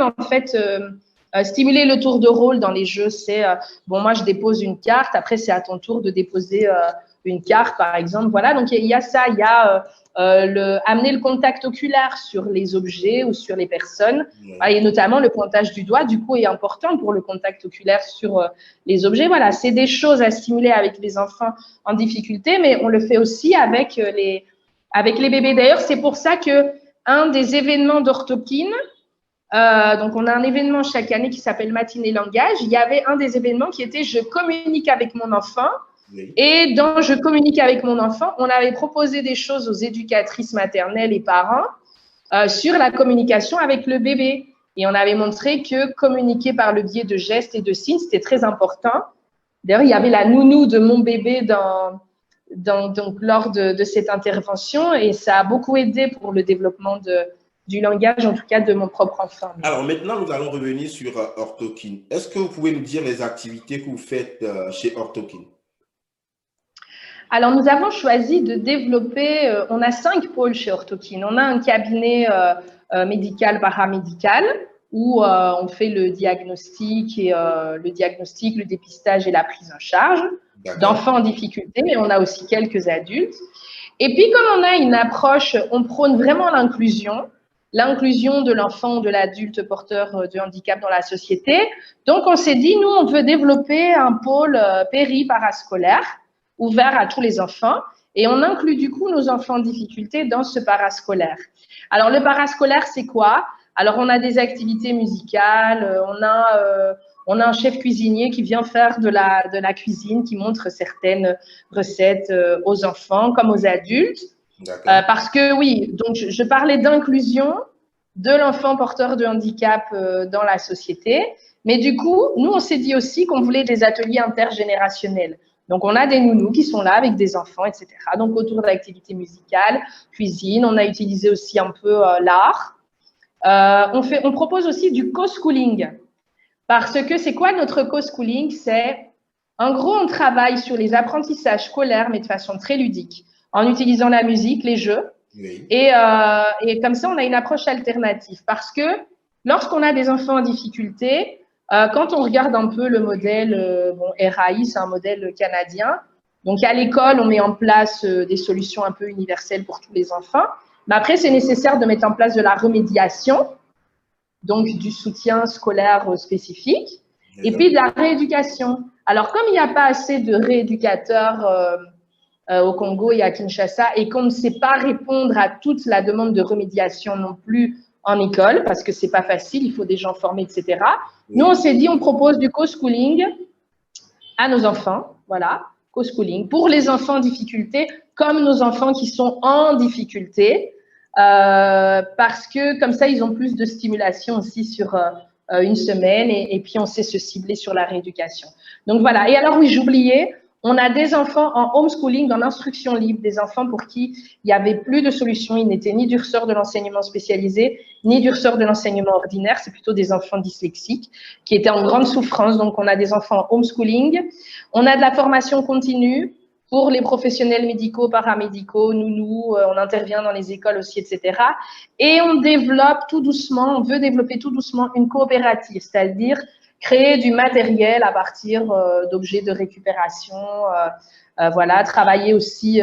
en fait stimuler le tour de rôle dans les jeux. C'est bon, moi je dépose une carte, après c'est à ton tour de déposer une carte, par exemple. Voilà, donc il y a ça, il y a amener le contact oculaire sur les objets ou sur les personnes, et notamment le pointage du doigt, du coup, est important pour le contact oculaire sur les objets. Voilà, c'est des choses à stimuler avec les enfants en difficulté, mais on le fait aussi avec les bébés. D'ailleurs, c'est pour ça que un des événements d'Orthokine, donc on a un événement chaque année qui s'appelle Matinée Langage. Il y avait un des événements qui était « Je communique avec mon enfant ». Et dans « Je communique avec mon enfant », on avait proposé des choses aux éducatrices maternelles et parents sur la communication avec le bébé. Et on avait montré que communiquer par le biais de gestes et de signes, c'était très important. D'ailleurs, il y avait la nounou de mon bébé donc, lors de cette intervention et ça a beaucoup aidé pour le développement du langage, en tout cas de mon propre enfant. Alors maintenant, nous allons revenir sur Orthokin. Est-ce que vous pouvez nous dire les activités que vous faites chez Orthokin? Alors, nous avons choisi de développer, on a 5 pôles chez Orthokin. On a un cabinet médical, paramédical, où on fait le diagnostic, le dépistage et la prise en charge d'enfants en difficulté, mais on a aussi quelques adultes. Et puis, comme on a une approche, on prône vraiment l'inclusion de l'enfant ou de l'adulte porteur de handicap dans la société. Donc, on s'est dit, nous, on veut développer un pôle péri-parascolaire ouvert à tous les enfants et on inclut du coup nos enfants en difficulté dans ce parascolaire. Alors, le parascolaire, c'est quoi? Alors, on a des activités musicales, on a un chef cuisinier qui vient faire de la cuisine, qui montre certaines recettes aux enfants comme aux adultes. Parce que oui, donc je parlais d'inclusion de l'enfant porteur de handicap dans la société. Mais du coup, nous, on s'est dit aussi qu'on voulait des ateliers intergénérationnels. Donc, on a des nounous qui sont là avec des enfants, etc. Donc, autour d'activités musicales, cuisine, on a utilisé aussi un peu l'art. On propose aussi du co-schooling. Parce que c'est quoi notre co-schooling? C'est, en gros, on travaille sur les apprentissages scolaires, mais de façon très ludique, en utilisant la musique, les jeux. Oui. Et comme ça, on a une approche alternative. Parce que lorsqu'on a des enfants en difficulté, quand on regarde un peu le modèle, RAI, c'est un modèle canadien. Donc, à l'école, on met en place des solutions un peu universelles pour tous les enfants. Mais après, c'est nécessaire de mettre en place de la remédiation, donc du soutien scolaire spécifique, et puis de la rééducation. Alors, comme il n'y a pas assez de rééducateurs au Congo et à Kinshasa, et qu'on ne sait pas répondre à toute la demande de remédiation non plus en école, parce que c'est pas facile, il faut des gens formés, etc. Oui. Nous, on s'est dit, on propose du co-schooling à nos enfants, voilà, co-schooling, pour les enfants en difficulté, comme nos enfants qui sont en difficulté, parce que comme ça, ils ont plus de stimulation aussi sur une semaine, et puis on sait se cibler sur la rééducation. Donc voilà, et alors oui, j'oubliais, on a des enfants en homeschooling, en instruction libre, des enfants pour qui il n'y avait plus de solution, ils n'étaient ni du ressort de l'enseignement spécialisé, ni du ressort de l'enseignement ordinaire, c'est plutôt des enfants dyslexiques qui étaient en grande souffrance, donc on a des enfants en homeschooling. On a de la formation continue pour les professionnels médicaux, paramédicaux, nounous, on intervient dans les écoles aussi, etc. Et on développe tout doucement, on veut développer tout doucement une coopérative, c'est-à-dire créer du matériel à partir d'objets de récupération, voilà, travailler aussi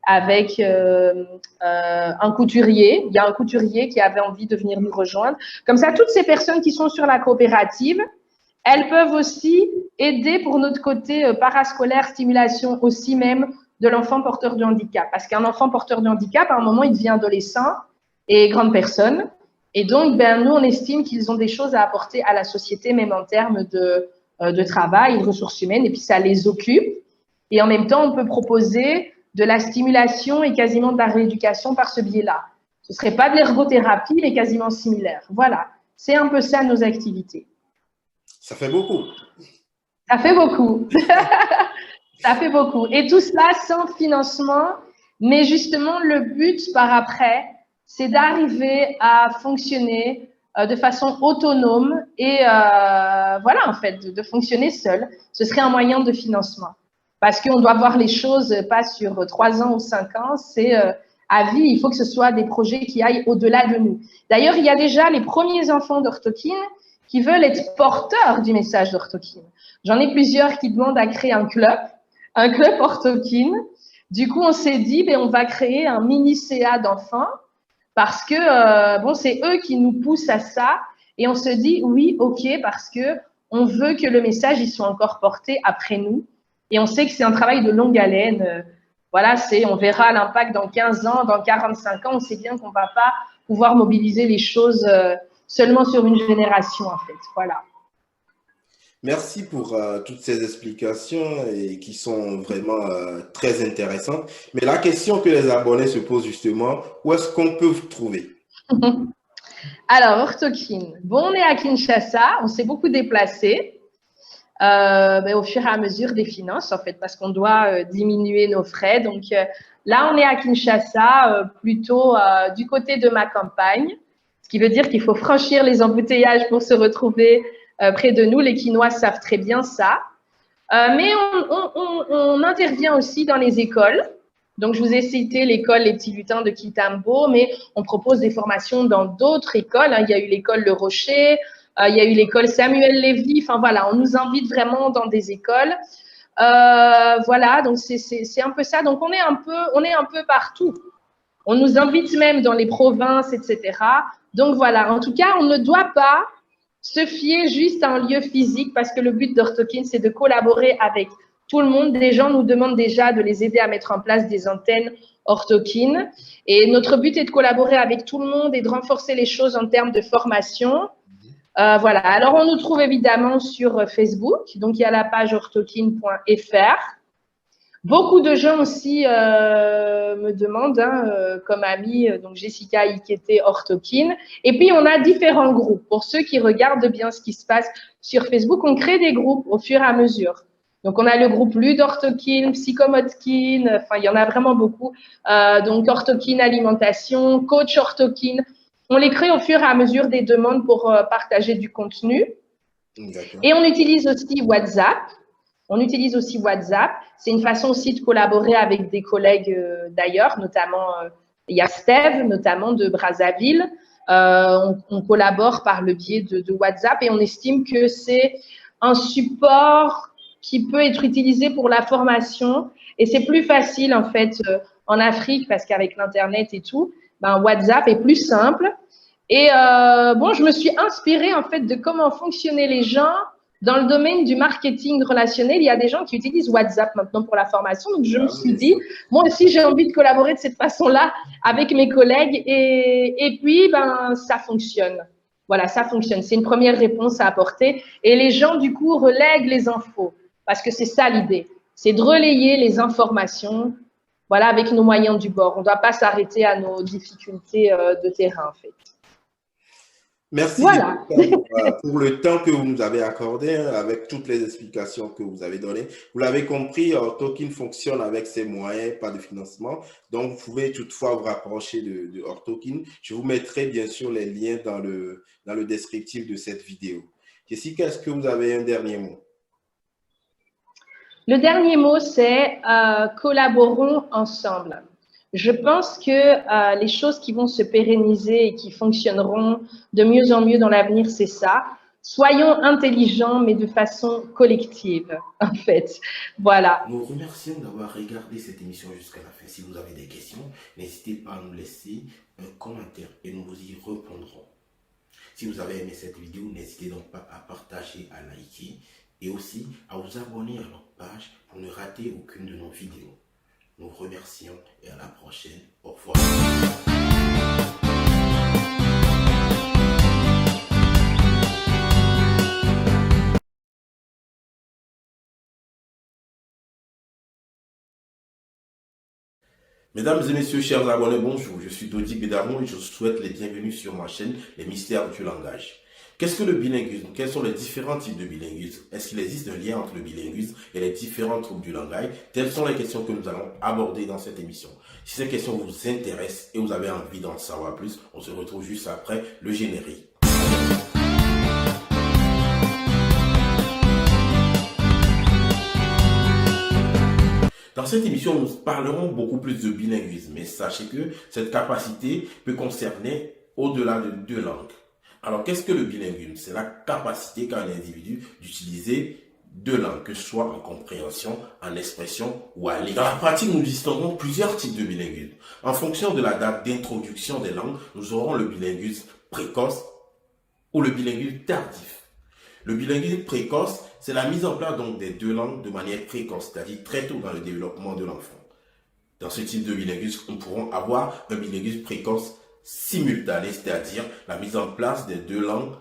avec un couturier. Il y a un couturier qui avait envie de venir nous rejoindre. Comme ça, toutes ces personnes qui sont sur la coopérative, elles peuvent aussi aider pour notre côté parascolaire, stimulation aussi même de l'enfant porteur de handicap. Parce qu'un enfant porteur de handicap, à un moment, il devient adolescent et grande personne. Et donc, nous, on estime qu'ils ont des choses à apporter à la société, même en termes de travail, de ressources humaines, et puis ça les occupe. Et en même temps, on peut proposer de la stimulation et quasiment de la rééducation par ce biais-là. Ce ne serait pas de l'ergothérapie, mais quasiment similaire. Voilà, c'est un peu ça nos activités. Ça fait beaucoup. Ça fait beaucoup. Ça fait beaucoup. Et tout cela sans financement, mais justement, le but par après, c'est d'arriver à fonctionner de façon autonome et voilà, en fait, de fonctionner seul. Ce serait un moyen de financement. Parce qu'on doit voir les choses pas sur 3 ans ou 5 ans, c'est à vie, il faut que ce soit des projets qui aillent au-delà de nous. D'ailleurs, il y a déjà les premiers enfants d'Orthokin qui veulent être porteurs du message d'Orthokin. J'en ai plusieurs qui demandent à créer un club Orthokin. Du coup, on s'est dit, on va créer un mini CA d'enfants parce que, c'est eux qui nous poussent à ça. Et on se dit, oui, OK, parce que on veut que le message, il soit encore porté après nous. Et on sait que c'est un travail de longue haleine. Voilà, on verra l'impact dans 15 ans, dans 45 ans. On sait bien qu'on ne va pas pouvoir mobiliser les choses seulement sur une génération, en fait. Voilà. Merci pour toutes ces explications et qui sont vraiment très intéressantes. Mais la question que les abonnés se posent justement, où est-ce qu'on peut vous trouver? Alors, Orthokin. Bon, on est à Kinshasa, on s'est beaucoup déplacé au fur et à mesure des finances, en fait, parce qu'on doit diminuer nos frais. Donc, là, on est à Kinshasa, plutôt du côté de ma campagne, ce qui veut dire qu'il faut franchir les embouteillages pour se retrouver près de nous. Les Kinois savent très bien ça. Mais on intervient aussi dans les écoles. Donc, je vous ai cité l'école Les Petits Lutins de Kitambo, mais on propose des formations dans d'autres écoles. Il y a eu l'école Le Rocher, il y a eu l'école Samuel Lévy. Enfin, voilà, on nous invite vraiment dans des écoles. Voilà, donc c'est un peu ça. Donc, on est un peu partout. On nous invite même dans les provinces, etc. Donc, voilà, en tout cas, on ne doit pas se fier juste à un lieu physique parce que le but d'Orthokin, c'est de collaborer avec tout le monde. Des gens nous demandent déjà de les aider à mettre en place des antennes Orthokin. Et notre but est de collaborer avec tout le monde et de renforcer les choses en termes de formation. Voilà. Alors, on nous trouve évidemment sur Facebook. Donc, il y a la page orthokin.fr. Beaucoup de gens aussi me demandent, comme amie, donc Jessica Ikete Orthokin. Et puis, on a différents groupes. Pour ceux qui regardent bien ce qui se passe sur Facebook, on crée des groupes au fur et à mesure. Donc, on a le groupe Lude Orthokin, Psychomodkin, enfin, il y en a vraiment beaucoup. Donc, Orthokin Alimentation, Coach Orthokin. On les crée au fur et à mesure des demandes pour partager du contenu. Et on utilise aussi WhatsApp. C'est une façon aussi de collaborer avec des collègues d'ailleurs, notamment, il y a Steve, notamment de Brazzaville. On collabore par le biais de WhatsApp et on estime que c'est un support qui peut être utilisé pour la formation. Et c'est plus facile, en fait, en Afrique, parce qu'avec l'Internet et tout, WhatsApp est plus simple. Et je me suis inspirée, en fait, de comment fonctionnaient les gens dans le domaine du marketing relationnel. Il y a des gens qui utilisent WhatsApp maintenant pour la formation. Donc, je me suis dit, moi aussi, j'ai envie de collaborer de cette façon-là avec mes collègues. Et puis, ça fonctionne. Voilà, ça fonctionne. C'est une première réponse à apporter. Et les gens, du coup, relèguent les infos. Parce que c'est ça l'idée. C'est de relayer les informations, voilà, avec nos moyens du bord. On ne doit pas s'arrêter à nos difficultés de terrain, en fait. Merci voilà. pour le temps que vous nous avez accordé, avec toutes les explications que vous avez données. Vous l'avez compris, Orthokin fonctionne avec ses moyens, pas de financement. Donc, vous pouvez toutefois vous rapprocher de Orthokin. Je vous mettrai bien sûr les liens dans le descriptif de cette vidéo. Jessica, est-ce que vous avez un dernier mot? Le dernier mot, c'est collaborons ensemble. Je pense que les choses qui vont se pérenniser et qui fonctionneront de mieux en mieux dans l'avenir, c'est ça. Soyons intelligents, mais de façon collective, en fait. Voilà. Nous remercions d'avoir regardé cette émission jusqu'à la fin. Si vous avez des questions, n'hésitez pas à nous laisser un commentaire et nous vous y répondrons. Si vous avez aimé cette vidéo, n'hésitez donc pas à partager, à liker et aussi à vous abonner à notre page pour ne rater aucune de nos vidéos. Nous vous remercions et à la prochaine. Au revoir. Mesdames et messieurs, chers abonnés, bonjour. Je suis Dodi Bédaron et je vous souhaite les bienvenus sur ma chaîne Les Mystères du Langage. Qu'est-ce que le bilinguisme? Quels sont les différents types de bilinguisme? Est-ce qu'il existe un lien entre le bilinguisme et les différents troubles du langage? Telles sont les questions que nous allons aborder dans cette émission. Si ces questions vous intéressent et vous avez envie d'en savoir plus, on se retrouve juste après le générique. Dans cette émission, nous parlerons beaucoup plus de bilinguisme, mais sachez que cette capacité peut concerner au-delà de 2 langues. Alors, qu'est-ce que le bilinguisme? C'est la capacité qu'a un individu d'utiliser 2 langues, que ce soit en compréhension, en expression ou à l'écrit. Dans la pratique, nous distinguons plusieurs types de bilinguisme. En fonction de la date d'introduction des langues, nous aurons le bilinguisme précoce ou le bilinguisme tardif. Le bilinguisme précoce, c'est la mise en place donc des 2 langues de manière précoce, c'est-à-dire très tôt dans le développement de l'enfant. Dans ce type de bilinguisme, nous pourrons avoir un bilinguisme précoce simultané, c'est-à-dire la mise en place des 2 langues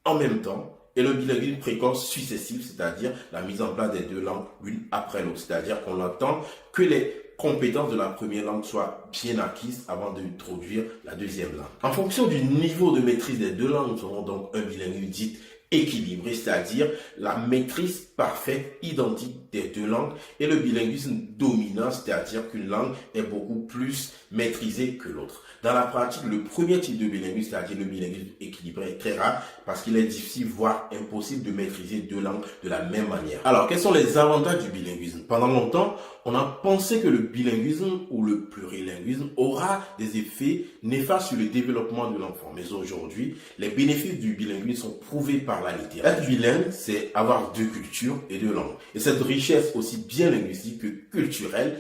en même temps et le bilinguisme précoce successif, c'est-à-dire la mise en place des deux langues l'une après l'autre. C'est-à-dire qu'on attend que les compétences de la première langue soient bien acquises avant d'introduire la deuxième langue. En fonction du niveau de maîtrise des deux langues, nous aurons donc un bilinguisme dit équilibré, c'est-à-dire la maîtrise parfaite, identique des deux langues, et le bilinguisme dominant, c'est-à-dire qu'une langue est beaucoup plus maîtrisée que l'autre. Dans la pratique, le premier type de bilinguisme, c'est-à-dire le bilinguisme équilibré, est très rare parce qu'il est difficile, voire impossible de maîtriser deux langues de la même manière. Alors, quels sont les avantages du bilinguisme? Pendant longtemps, on a pensé que le bilinguisme ou le plurilinguisme aura des effets néfastes sur le développement de l'enfant. Mais aujourd'hui, les bénéfices du bilinguisme sont prouvés par la littérature. Être bilingue, c'est avoir deux cultures et deux langues. Et cette richesse, aussi bien linguistique que culturelle,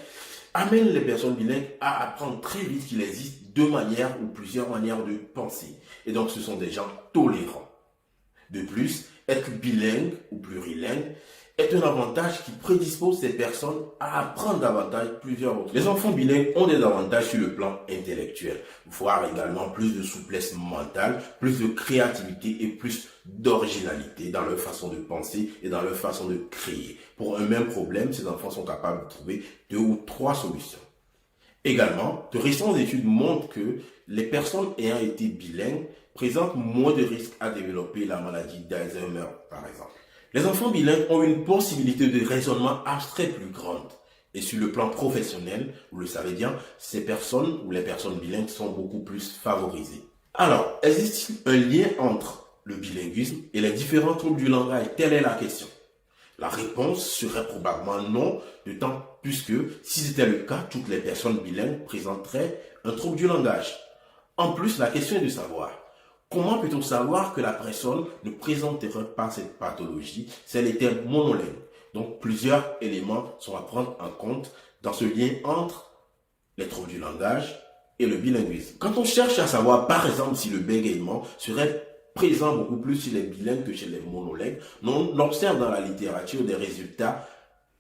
amène les personnes bilingues à apprendre très vite qu'il existe deux manières ou plusieurs manières de penser. Et donc, ce sont des gens tolérants. De plus, être bilingue ou plurilingue est un avantage qui prédispose ces personnes à apprendre davantage plusieurs autres. Les enfants bilingues ont des avantages sur le plan intellectuel, voire également plus de souplesse mentale, plus de créativité et plus d'originalité dans leur façon de penser et dans leur façon de créer. Pour un même problème, ces enfants sont capables de trouver 2 ou 3 solutions. Également, de récentes études montrent que les personnes ayant été bilingues présentent moins de risques à développer la maladie d'Alzheimer, par exemple. Les enfants bilingues ont une possibilité de raisonnement abstrait plus grande. Et sur le plan professionnel, vous le savez bien, ces personnes ou les personnes bilingues sont beaucoup plus favorisées. Alors, existe-t-il un lien entre le bilinguisme et les différents troubles du langage? Telle est la question. La réponse serait probablement non, d'autant plus que si c'était le cas, toutes les personnes bilingues présenteraient un trouble du langage. En plus, la question est de savoir, comment peut-on savoir que la personne ne présenterait pas cette pathologie si elle était monolingue? Donc, plusieurs éléments sont à prendre en compte dans ce lien entre les troubles du langage et le bilinguisme. Quand on cherche à savoir, par exemple, si le bégaiement serait présent beaucoup plus chez les bilingues que chez les monolingues, on observe dans la littérature des résultats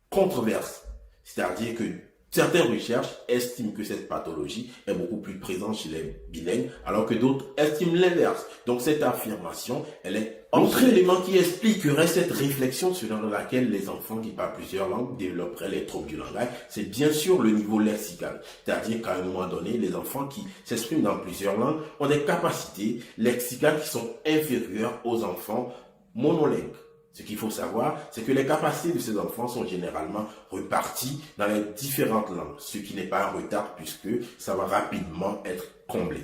controversés. C'est-à-dire que certaines recherches estiment que cette pathologie est beaucoup plus présente chez les bilingues, alors que d'autres estiment l'inverse. Donc cette affirmation, elle est autre élément qui expliquerait cette réflexion selon laquelle les enfants qui parlent plusieurs langues développeraient les troubles du langage, c'est bien sûr le niveau lexical. C'est-à-dire qu'à un moment donné, les enfants qui s'expriment dans plusieurs langues ont des capacités lexicales qui sont inférieures aux enfants monolingues. Ce qu'il faut savoir, c'est que les capacités de ces enfants sont généralement reparties dans les différentes langues, ce qui n'est pas un retard puisque ça va rapidement être comblé.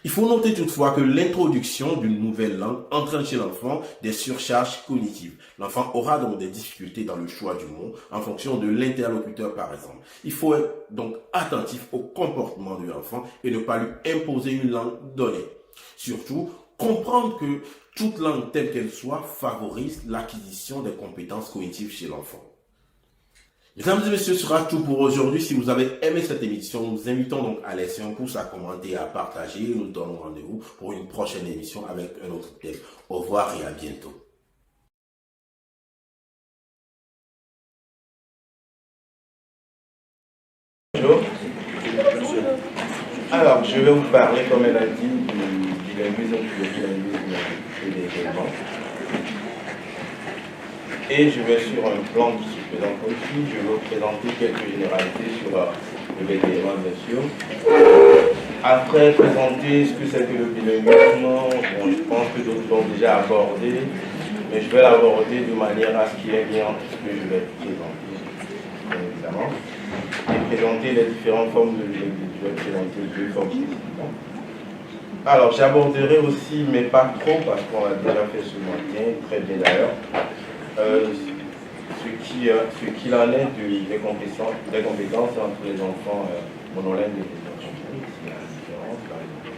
Il faut noter toutefois que l'introduction d'une nouvelle langue entraîne chez l'enfant des surcharges cognitives. L'enfant aura donc des difficultés dans le choix du mot en fonction de l'interlocuteur par exemple. Il faut être donc attentif au comportement de l'enfant et ne pas lui imposer une langue donnée. Surtout, comprendre que toute langue telle qu'elle soit favorise l'acquisition des compétences cognitives chez l'enfant. Mesdames et messieurs, ce sera tout pour aujourd'hui. Si vous avez aimé cette émission, nous invitons donc à laisser un pouce, à commenter, à partager. Nous donnons rendez-vous pour une prochaine émission avec un autre thème. Au revoir et à bientôt. Bonjour. Alors, je vais vous parler, comme elle a dit, du bilinguisme et des éléments. Et je vais sur un plan qui se présente aussi, je vais vous présenter quelques généralités sur le bégaiement, bien sûr. Après, présenter ce que c'est que le bilinguisme, bon, je pense que d'autres l'ont déjà abordé, mais je vais l'aborder de manière à ce qu'il y ait bien ce que je vais présenter, bien évidemment. Et présenter les différentes formes de bilinguisme. Je vais présenter 2 formes spécifiques. Alors, j'aborderai aussi, mais pas trop, parce qu'on l'a déjà fait ce matin, très bien d'ailleurs, ce qu'il en est des compétences entre les enfants monolingues et les enfants bilingues, s'il y a une différence, par exemple.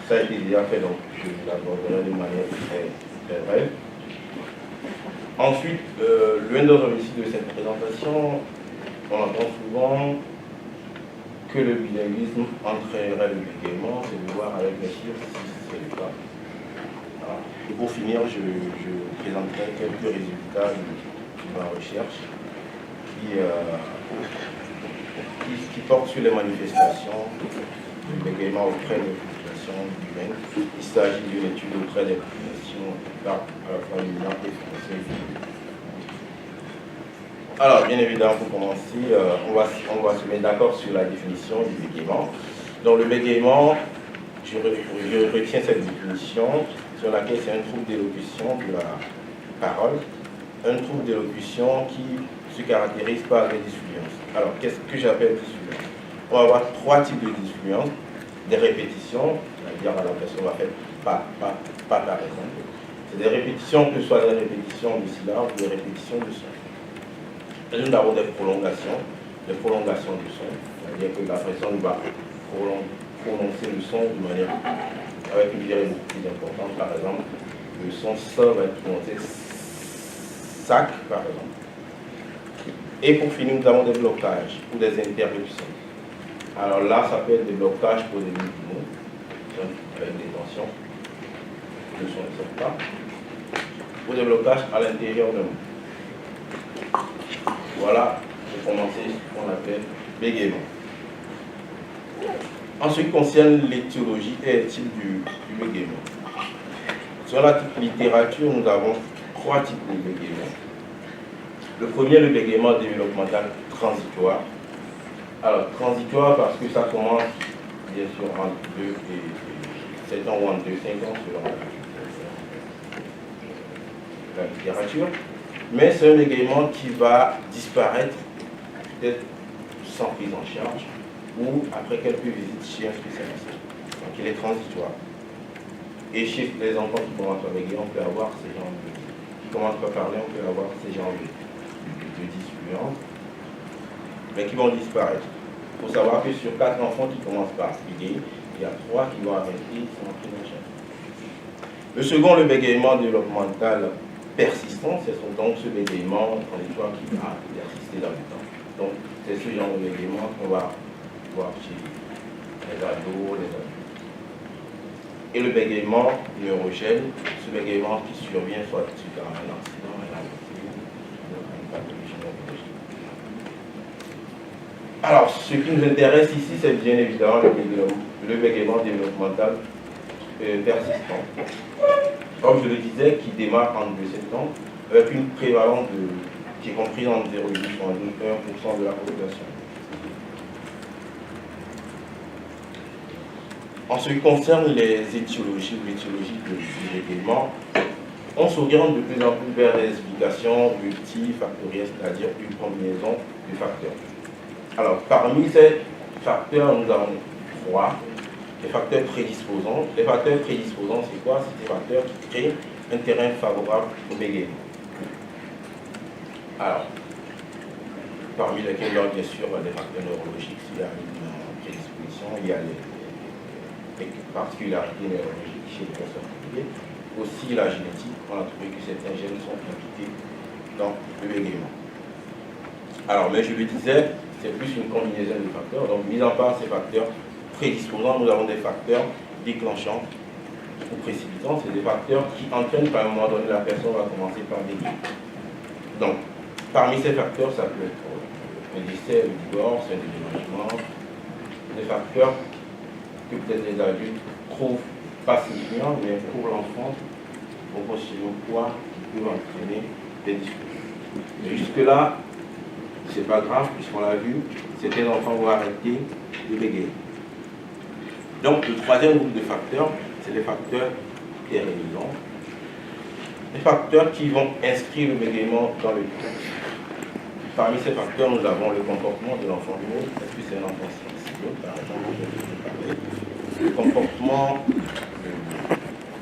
Ça a été déjà fait, donc je l'aborderai de manière très, très brève. Ensuite, l'un des objectifs de cette présentation, on entend souvent que le bilinguisme entraînerait le bégaiement, c'est de voir avec mes chiffres si c'est le cas. Voilà. Et pour finir, je présenterai quelques résultats de ma recherche qui portent sur les manifestations du bégaiement auprès des populations. populations humaines. Il s'agit d'une étude auprès des populations à la fois humaines et françaises. Alors, bien évidemment, pour commencer, on va se mettre d'accord sur la définition du bégaiement. Donc, le bégaiement, je retiens cette définition sur laquelle c'est un trouble d'élocution de la parole, un trouble d'élocution qui se caractérise par des disfluences. Alors, qu'est-ce que j'appelle disfluence? On va avoir trois types de disfluences. Des répétitions, c'est-à-dire la personne va faire pas par exemple. C'est des répétitions, que ce soit des répétitions de syllabes ou des répétitions de sons. Et nous avons des prolongations du son, c'est-à-dire que la personne va prononcer le son de manière avec une durée beaucoup plus importante. Par exemple, le son S va être prononcé sac, par exemple. Et pour finir, nous avons des blocages ou des interruptions. Alors là, ça peut être des blocages pour des mots, avec des tensions, le son ne sort pas, ou des blocages à l'intérieur d'un mot. Voilà, pour commencer, ce qu'on appelle bégaiement. En ce qui concerne l'étiologie et les types du bégaiement. Sur la littérature, nous avons trois types de bégaiement. Le premier, le bégaiement développemental transitoire. Alors, transitoire parce que ça commence, bien sûr, entre 2 et 7 ans ou entre 2 et 5 ans, selon la littérature. Mais c'est un bégaiement qui va disparaître, peut-être sans prise en charge, ou après quelques visites chez un spécialiste. Donc, il est transitoire. Et chez les enfants qui commencent à bégayer, on peut avoir ces genres de... qui commencent à parler, on peut avoir ces genres de disfluences, mais qui vont disparaître. Il faut savoir que sur 4 enfants qui commencent par bégayer, il y a 3 qui vont arrêter sans prise en charge. Le second, le bégaiement développemental persistant, c'est donc ce bégaiement transitoire qui va persister dans le temps. Donc, c'est ce genre de bégaiement qu'on va voir chez les ados, les adultes. Et le bégaiement neurogène, ce bégaiement qui survient soit suite à un accident, une pathologie neurologique. Alors, ce qui nous intéresse ici, c'est bien évidemment le bégaiement développemental persistant. Comme je le disais, qui démarre en 2-7 ans, avec une prévalence qui est comprise entre 0,8 et 1% de la population. En ce qui concerne les étiologies ou l'étiologie du bégaiement, on s'oriente de plus en plus vers des explications multifactorielles, c'est-à-dire une combinaison de facteurs. Alors, parmi ces facteurs, nous avons 3. Les facteurs prédisposants. Les facteurs prédisposants, c'est quoi? C'est des facteurs qui créent un terrain favorable au bégaiement. Alors, parmi lesquels, bien sûr, les facteurs neurologiques, s'il y a une prédisposition, il y a les particularités neurologiques chez les personnes particulières. Aussi la génétique, on a trouvé que certains gènes sont impliqués dans le bégaiement. Alors, mais je le disais, c'est plus une combinaison de facteurs. Donc, mis en part ces facteurs prédisposants, nous avons des facteurs déclenchants ou précipitants. C'est des facteurs qui entraînent qu'à un moment donné, la personne va commencer par bégayer. Donc, parmi ces facteurs, ça peut être un décès, un divorce, un déménagement, des facteurs que peut-être les adultes trouvent pas signifiants, mais pour l'enfant, proportionnellement au poids qui peut entraîner des difficultés. Jusque-là, c'est pas grave, puisqu'on l'a vu, certains enfants vont arrêter de bégayer. Donc, le troisième groupe de facteurs, c'est les facteurs pérennisants. Les facteurs qui vont inscrire le bégaiement dans le temps. Parmi ces facteurs, nous avons le comportement de l'enfant nouveau. Est-ce que c'est un enfant sensible, par exemple, le comportement du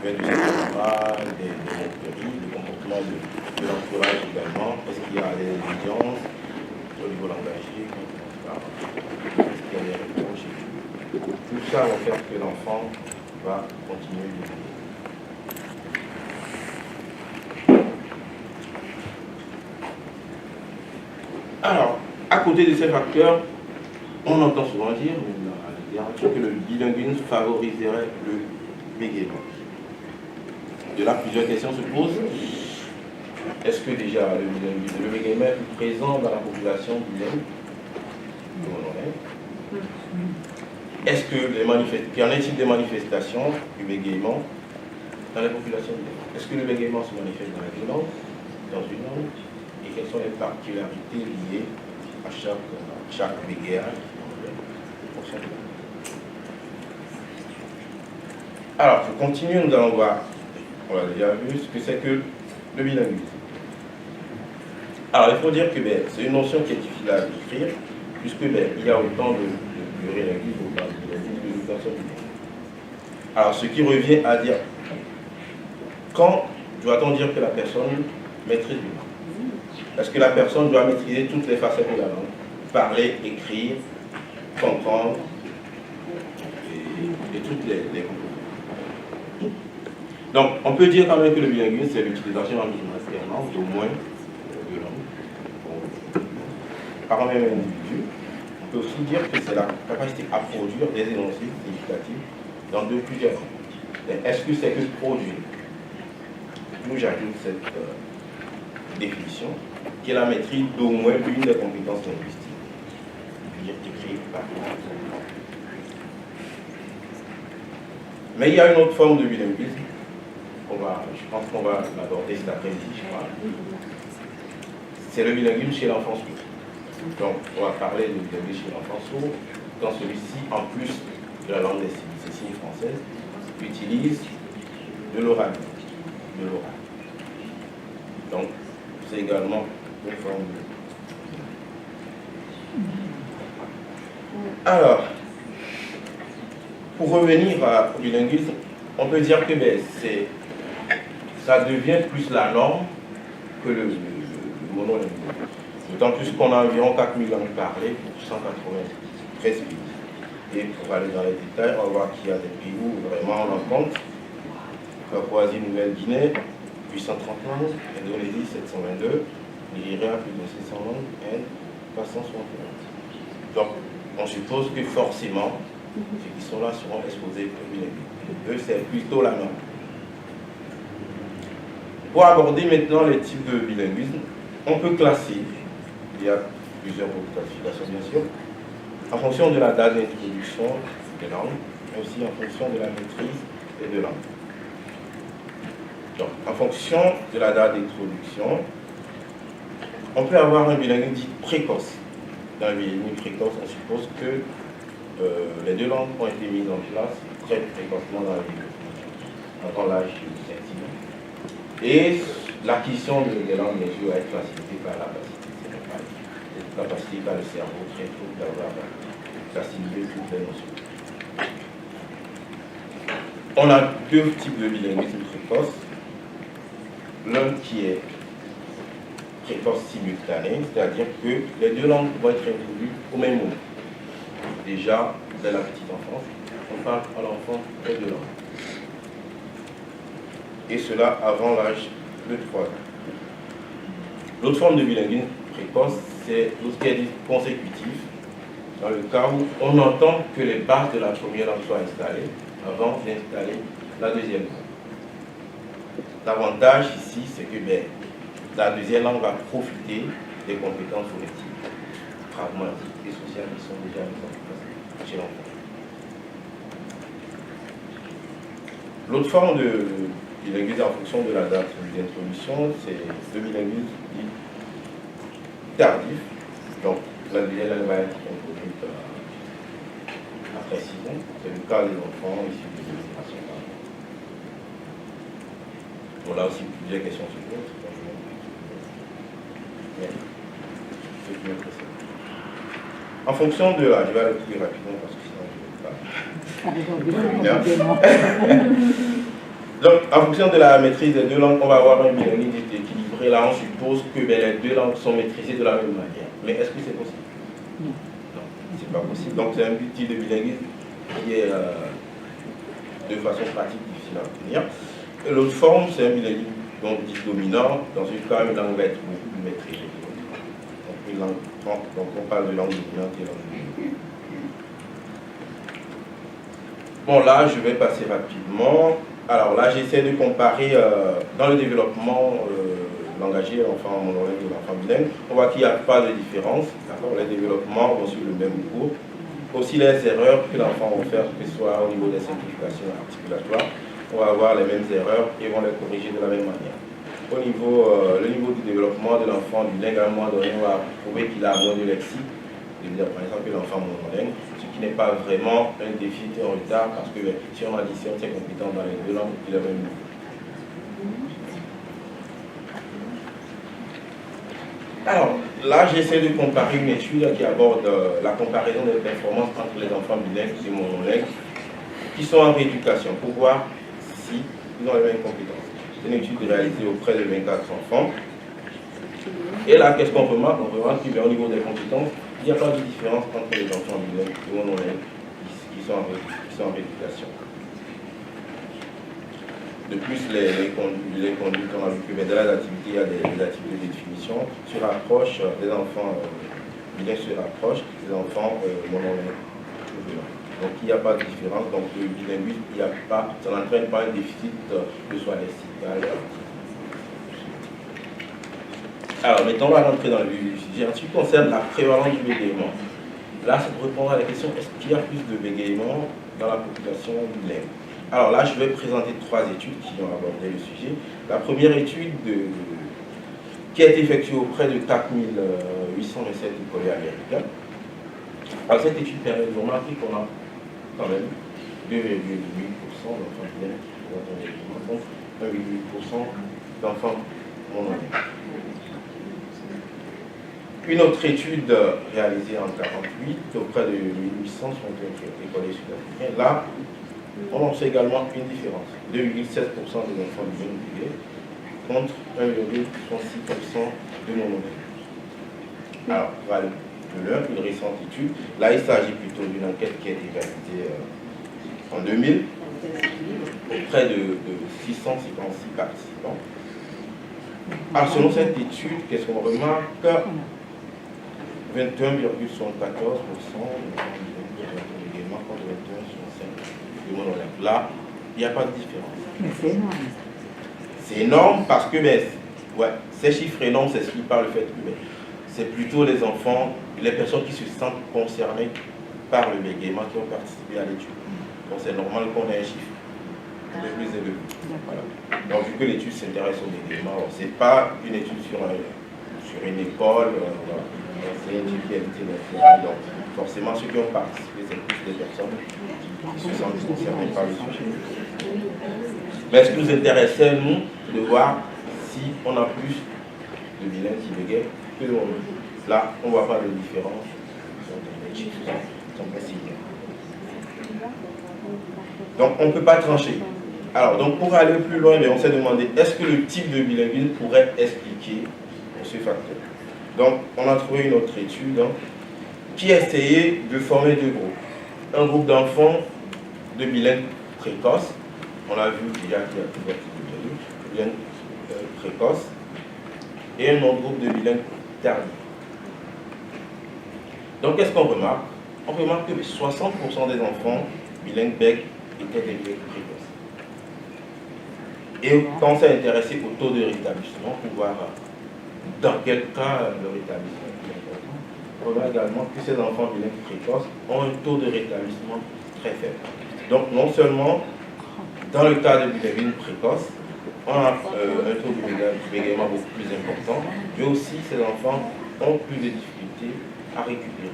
cérébral, des moqueries, le comportement de l'entourage également. Est-ce qu'il y a des exigences au niveau langagier, est-ce qu'il y a des reproches? Tout ça va faire que l'enfant va continuer de vivre. Alors, à côté de ces facteurs, on entend souvent dire, dans la littérature, que le bilinguisme favoriserait le bégaiement. De là, plusieurs questions se posent. Est-ce que déjà le bégaiement est présent dans la population bilingue? est-ce que qu'en est-il des manifestations du bégaiement dans la population bilingue? Est-ce que le bégaiement se manifeste dans les deux langues, dans une langue, et quelles sont les particularités liées à chaque bégayage? Alors, pour continuer, nous allons voir, on l'a déjà vu, ce que c'est que le bilinguisme. Alors, il faut dire que c'est une notion qui est difficile à décrire, puisque il y a autant de plurilinguisme au plan de bilinguisme que de personnes bilingues. Alors, ce qui revient à dire, quand doit-on dire que la personne maîtrise une langue? Est-ce que la personne doit maîtriser toutes les facettes de la langue? Parler, écrire, comprendre, et toutes les composantes. Donc, on peut dire quand même que le bilinguisme, c'est l'utilisation en alternance d'au moins deux langues par un même individu. On peut aussi dire que c'est la capacité à produire des énoncés significatifs dans plusieurs langues. Est-ce que c'est que produire? Nous, j'ajoute cette définition, qui est la maîtrise d'au moins l'une des compétences linguistiques. Lire, écrire, parler. Mais il y a une autre forme de bilinguisme. Je pense qu'on va l'aborder cet après-midi, je crois. C'est le bilinguisme chez l'enfant sourd. Donc, on va parler de bilinguisme chez l'enfant sourd. Dans celui-ci, en plus de la langue des signes française, utilise de l'oral. Donc, c'est également une forme de... Alors, pour revenir au bilinguisme, on peut dire que ça devient plus la norme que le monolinguisme. D'autant plus qu'on a environ 4000 langues parlées pour 193 pays. Et pour aller dans les détails, on va voir qu'il y a des pays où vraiment on en compte. Papouasie-Nouvelle-Guinée, 830 langues, Indonésie 722, Nigeria plus de 600 langues, Inde 361. Donc on suppose que forcément, ceux qui sont là seront exposés au bilinguisme. Eux, c'est plutôt la norme. Pour aborder maintenant les types de bilinguisme, on peut classer, il y a plusieurs classifications bien sûr, en fonction de la date d'introduction des langues, mais aussi en fonction de la maîtrise des deux langues. Donc, en fonction de la date d'introduction, on peut avoir un bilinguisme dit précoce. Dans le bilinguisme précoce, on suppose que les deux langues ont été mises en place très précocement dans la vie, avant l'âge de 7 ans. Et l'acquisition des langues, bien sûr, va être facilitée par la capacité par le cerveau très tôt d'avoir facilité toutes les notions. On a deux types de bilinguisme précoce. L'un qui est précoce simultané, c'est-à-dire que les deux langues vont être introduites au même moment. Déjà, dès la petite enfance, on parle à l'enfant les deux langues. Et cela avant l'âge de 3 ans. L'autre forme de bilinguisme précoce, c'est tout ce qui est dit consécutif, dans le cas où on entend que les bases de la première langue soient installées avant d'installer la deuxième langue. L'avantage ici, c'est que la deuxième langue va profiter des compétences phonétiques, pragmatiques et sociales qui sont déjà mises en place chez l'enfant. L'autre forme de bilinguisme en fonction de la date d'introduction, c'est le bilinguisme dit tardif. Donc, la deuxième langue va être introduite après 6 ans. C'est le cas des enfants issus de l'immigration. On a aussi plusieurs questions sur le en fonction de la... Je vais aller plus rapidement parce que sinon je ne vais pas... Donc, en fonction de la maîtrise des deux langues, on va avoir un bilinguisme équilibré. Là, on suppose que les deux langues sont maîtrisées de la même manière. Mais est-ce que c'est possible? Non, c'est pas possible. Donc, c'est un type de bilinguisme qui est de façon pratique difficile à obtenir. L'autre forme, c'est un bilinguisme dit dominant. Dans ce cas, une langue va être beaucoup plus maîtrisée. Donc, on parle de langue dominante et langue dominante. Bon, là, je vais passer rapidement. Alors là, j'essaie de comparer dans le développement langagier, l'enfant monolingue et l'enfant bilingue. On voit qu'il n'y a pas de différence. Les développements vont suivre le même cours. aussi les erreurs que l'enfant va faire, que ce soit au niveau des simplifications articulatoires, on va avoir les mêmes erreurs et on va les corriger de la même manière. Au niveau, le niveau du développement de l'enfant bilingue, à un moment donné, on va prouver qu'il a moins de lexique, c'est-à-dire par exemple que l'enfant monolingue, ce qui n'est pas vraiment un défi et un retard parce que si on additionne ses compétences dans les deux langues, il a le même niveau. Alors, là, j'essaie de comparer une étude qui aborde la comparaison des performances entre les enfants bilingues et monolingues qui sont en rééducation pour voir si ils ont les mêmes compétences. C'est une étude réalisée auprès de 24 enfants. Et là, qu'est-ce qu'on remarque? On remarque qu'au niveau des compétences, il n'y a pas de différence entre les enfants bilingues et monolingues qui sont en rééducation. De plus, les conduites, on a vu que dans les activités, il y a des activités de définition, se rapprochent des enfants bilingues, se rapprochent des enfants monolingues. Donc il n'y a pas de différence, donc le bilinguisme, ça n'entraîne pas un déficit de soi lexical. Alors maintenant, on va rentrer dans le vif du sujet. En ce qui concerne la prévalence du bégaiement, là, c'est pour répondre à la question, est-ce qu'il y a plus de bégaiement dans la population bilingue? Alors là, je vais présenter 3 études qui ont abordé le sujet. La première étude qui a été effectuée auprès de 4807 écoliers américains. Alors cette étude permet de remarquer qu'on a quand même 2,8% d'enfants bilingues qui ont un bégaiement, donc 1,8% d'enfants monolingues. Une autre étude réalisée en 1948 auprès de 1860 écoliers sud-africains. Là, on observe également une différence, 2,16% des enfants bilingues contre 1,66% de monolingues. Alors, voilà une récente étude. Là, il s'agit plutôt d'une enquête qui a été réalisée en 2000 auprès de 656 participants. Alors, selon cette étude, qu'est-ce qu'on remarque? 21,74% également contre 21,65% de monolingues. Là, il n'y a pas de différence. Mais c'est énorme. C'est énorme parce que ces chiffres énormes s'expliquent par le fait que c'est plutôt les enfants, les personnes qui se sentent concernées par le bégaiement qui ont participé à l'étude. Donc c'est normal qu'on ait un chiffre un peu plus élevé. Voilà. Donc vu que l'étude s'intéresse au bégaiement, ce n'est pas une étude sur une école, voilà. C'est une étude qui a été réalisée. Donc forcément ceux qui ont participé, c'est plus des personnes qui se sentent concernées par le sujet. Mais ce qui nous intéressait, nous, de voir si on a plus de bilingues qui bégayent que de monolingues. Là, on ne voit pas de différence. Les chiffres sont précis. Donc, on ne peut pas trancher. Alors, donc, pour aller plus loin, on s'est demandé, est-ce que le type de bilinguisme pourrait expliquer ce facteur? Donc, on a trouvé une autre étude qui a essayé de former 2 groupes. Un groupe d'enfants de bilingues précoces. On a vu déjà qu'il y a plusieurs types de bilingues précoces. Et un autre groupe de bilingues tardifs. Donc, qu'est-ce qu'on remarque? On remarque que 60% des enfants bilingues bègues étaient des bilingues précoces. Et quand on s'est intéressé au taux de rétablissement, pour voir dans quel cas le rétablissement est important, on voit également que ces enfants bilingues précoces ont un taux de rétablissement très faible. Donc, non seulement dans le cas de bilinguisme précoce, on a un taux de bégaiement beaucoup plus important, mais aussi ces enfants ont plus de difficultés à récupérer.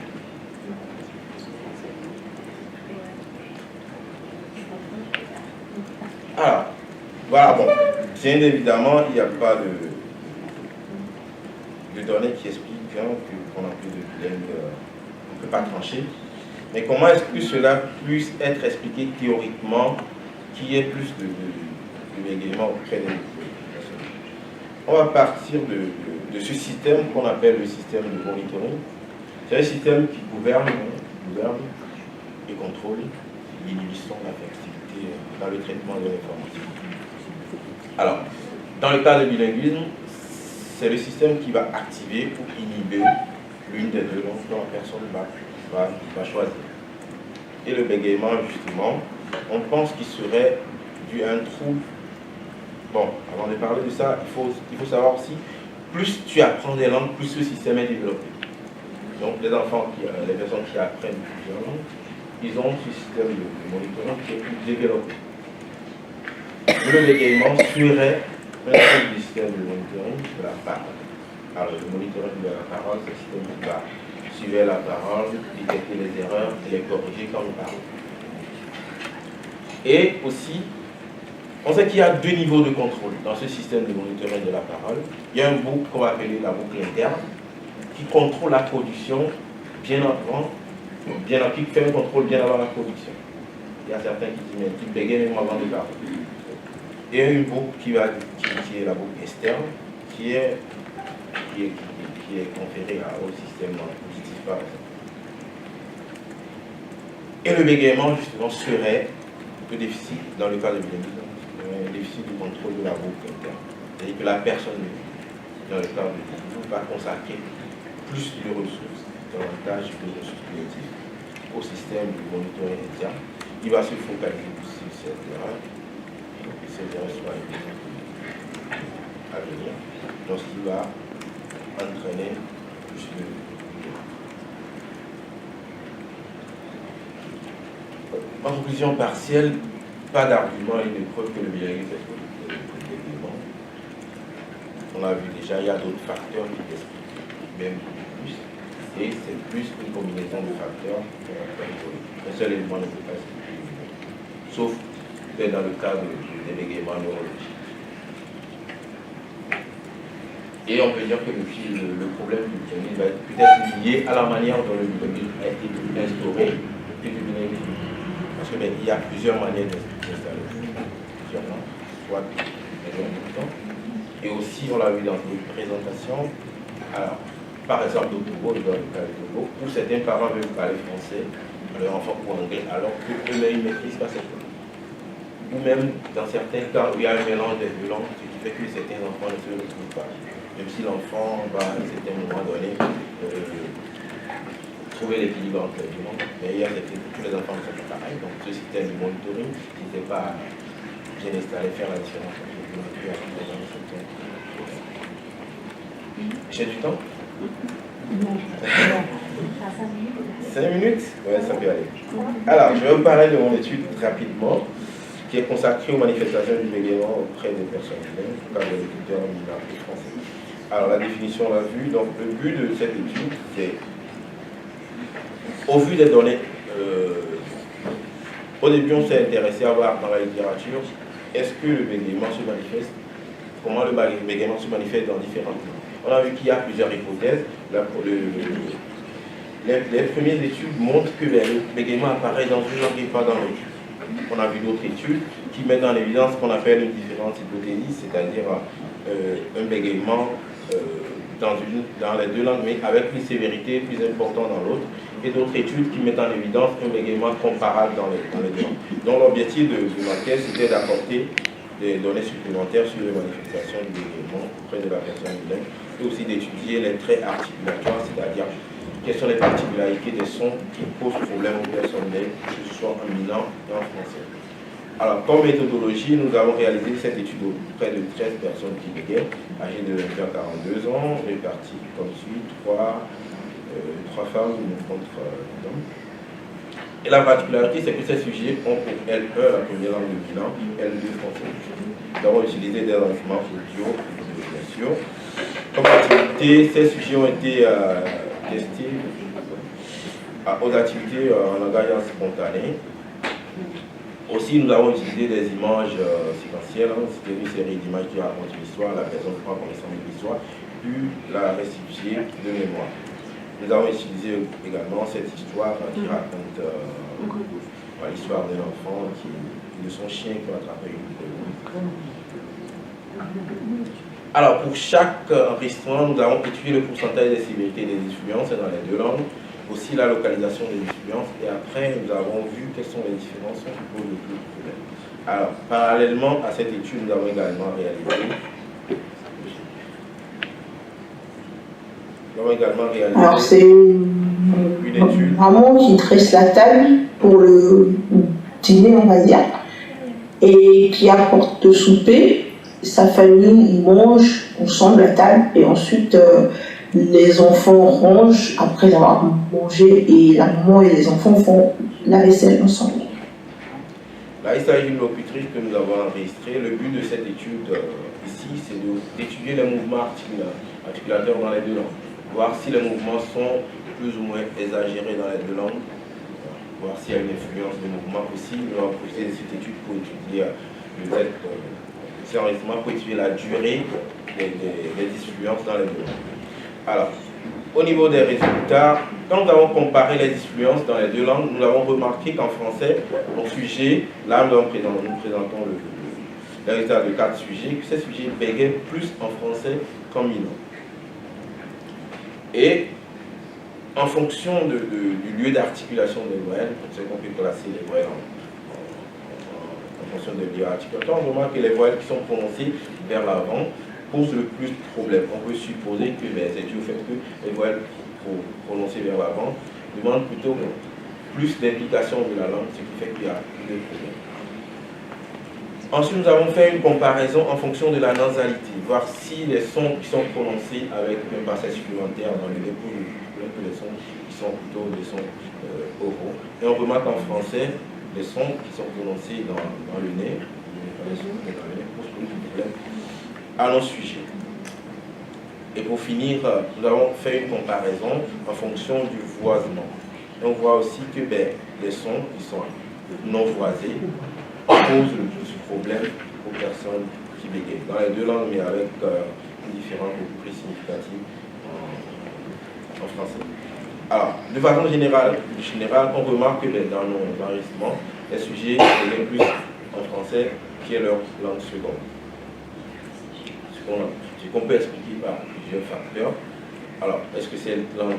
Alors, voilà, bon, bien évidemment, il n'y a pas de données qui expliquent qu'on a plus de bilingues, on ne peut pas trancher. Mais comment est-ce que cela puisse être expliqué théoriquement qu'il y ait plus de bégaiement auprès des populations? On va partir de ce système qu'on appelle le système de monitoring. C'est un système qui gouverne et contrôle l'inhibition de l'affectivité dans le traitement de l'information. Alors, dans le cas de bilinguisme, c'est le système qui va activer ou inhiber l'une des deux langues que la personne va choisir. Et le bégaiement, justement, on pense qu'il serait dû à un trouble. Bon, avant de parler de ça, il faut savoir aussi, plus tu apprends des langues, plus ce système est développé. Donc les enfants, les personnes qui apprennent plusieurs langues, ils ont ce système de monitoring qui est plus développé. Le bégaiement suivrait un seul système de monitoring de la parole. Alors le monitoring de la parole, c'est le système qui va suivre la parole, détecter les erreurs et les corriger quand on parle. Et aussi, on sait qu'il y a deux niveaux de contrôle dans ce système de monitoring de la parole. Il y a un boucle qu'on va appeler la boucle interne qui contrôle la production bien avant, qui fait un contrôle bien avant la production. Il y a certains qui disent mais qui bégayent même avant de parler. Et une boucle qui est la boucle externe qui est conférée au système auditif par exemple. Et le bégaiement justement serait le déficit dans le cas de bilinguisme. Un déficit du contrôle de la boucle interne. C'est-à-dire que la personne, dans le cadre de l'INU, va consacrer plus de ressources, davantage de ressources cognitives au système de monitoring interne. Il va se focaliser sur cette erreur, et cette erreur sera à venir, donc ce qui va entraîner plus de... En conclusion partielle, pas d'argument et de preuve que le bilinguisme est l'élément. On a vu déjà, il y a d'autres facteurs qui l'expliquent, même plus. Et c'est plus une combinaison de facteurs qu'un seul élément ne peut pas expliquer. Sauf peut-être dans le cas des bégaiements neurologiques. Et on peut dire que le problème du bilinguisme va être peut-être lié à la manière dont le bilinguisme a été instauré depuis le bilinguisme. Parce qu'il y a plusieurs manières d'installer plusieurs langues, soit les temps. Et aussi, on l'a vu dans des présentations, alors, par exemple au Togo, dans le cas du Togo, où certains parents veulent parler français à leur enfant ou anglais, alors qu'eux-mêmes ne maîtrisent pas cette langue. Ou même, dans certains cas, où il y a un mélange des deux langues, ce qui fait que certains enfants ne se retrouvent pas. Même si l'enfant va, à un certain moment donné, trouver l'équilibre entre les deux langues, mais il y a tous les enfants ne sont pas pareils, donc ce système de monitoring n'était pas bien installé, faire la différence entre les deux langues. J'ai du temps? Non. 5 minutes? Ouais, ça peut aller. Alors, je vais vous parler de mon étude rapidement, qui est consacrée aux manifestations du bégaiement auprès des personnes bilingues, au cas de l'étudiant en langue français. Alors, la définition, on l'a vu, donc le but de cette étude, c'est au vu des données, au début on s'est intéressé à voir dans la littérature, est-ce que le bégaiement se manifeste, comment le bégaiement se manifeste dans différentes langues. On a vu qu'il y a plusieurs hypothèses. Les premières études montrent que le bégaiement apparaît dans une langue et pas dans l'autre. On a vu d'autres études qui mettent en évidence ce qu'on appelle une différence hypothétique, c'est-à-dire un bégaiement dans les deux langues, mais avec une sévérité plus importante dans l'autre, et d'autres études qui mettent en évidence un bégaiement comparable dans les deux langues. Donc l'objectif de ma thèse, c'était d'apporter des données supplémentaires sur les manifestations du bégaiement auprès de la personne bilingue, et aussi d'étudier les traits articulatoires, c'est-à-dire quelles sont les particularités des sons qui posent problème aux personnes bilingues, que ce soit en milan et en français. Alors, comme méthodologie, nous avons réalisé cette étude auprès de 13 personnes qui bégaient, âgées de 20 à 42 ans, réparties comme suit, 3 femmes contre hommes. Et la particularité, c'est que ces sujets ont pour L1 la première langue de bilan, L2 français. Nous avons utilisé des instruments audio, bien sûr. Comme activité, ces sujets ont été testés aux activités en langage spontané. Aussi, nous avons utilisé des images séquentielles. C'était une série d'images qui racontent l'histoire, la personne prend connaissance de l'histoire, puis la restituer de mémoire. Nous avons utilisé également cette histoire qui raconte l'histoire d'un enfant de son chien qui a attrapé une poule. Alors, pour chaque enregistrement, nous avons étudié le pourcentage des sévérités des influences dans les deux langues, aussi la localisation des influences, et après, nous avons vu quelles sont les différences qui posent le plus de problèmes. Alors, parallèlement à cette étude, nous avons également réalisé alors c'est une étude. Maman qui dresse la table pour le dîner, on va dire, et qui apporte le souper. Sa famille, ils mangent ensemble à table, et ensuite Les enfants rangent après avoir mangé et la maman et les enfants font la vaisselle ensemble. Là, il s'agit d'une locutrice que nous avons enregistrée. Le but de cette étude ici, c'est d'étudier les mouvements articulateurs dans les deux langues. Voir si les mouvements sont plus ou moins exagérés dans les deux langues. Voir s'il y a une influence des mouvements aussi. Nous avons profité de cette étude pour étudier pour étudier la durée des influences dans les deux langues. Alors, au niveau des résultats, quand nous avons comparé les influences dans les deux langues, nous avons remarqué qu'en français, mon sujet, là nous présentons les résultats de 4 sujets, que ces sujets bégayent plus en français qu'en minant. Et en fonction du lieu d'articulation des voyelles, c'est qu'on peut classer les voyelles en fonction des lieux articulateurs, on remarque que les voyelles qui sont prononcées vers l'avant pose le plus de problèmes. On peut supposer que c'est dû au fait que les voyelles prononcées vers l'avant demandent plutôt plus d'implication de la langue, ce qui fait qu'il y a plus de problèmes. Ensuite, nous avons fait une comparaison en fonction de la nasalité, voir si les sons qui sont prononcés avec un passage supplémentaire dans le nez pour que les sons qui sont plutôt des sons oraux. Et on remarque en français, les sons qui sont prononcés dans le nez, posent plus de problèmes à nos sujets. Et pour finir, nous avons fait une comparaison en fonction du voisement. Et on voit aussi que les sons qui sont non voisés posent le plus de problèmes aux personnes qui bégayent. Dans les deux langues, mais avec une différence beaucoup plus significative en français. Alors, de façon générale, on remarque que dans nos enregistrements, les sujets bégayent plus en français qui est leur langue seconde. Ce qu'on peut expliquer par plusieurs facteurs. Alors, est-ce que cette langue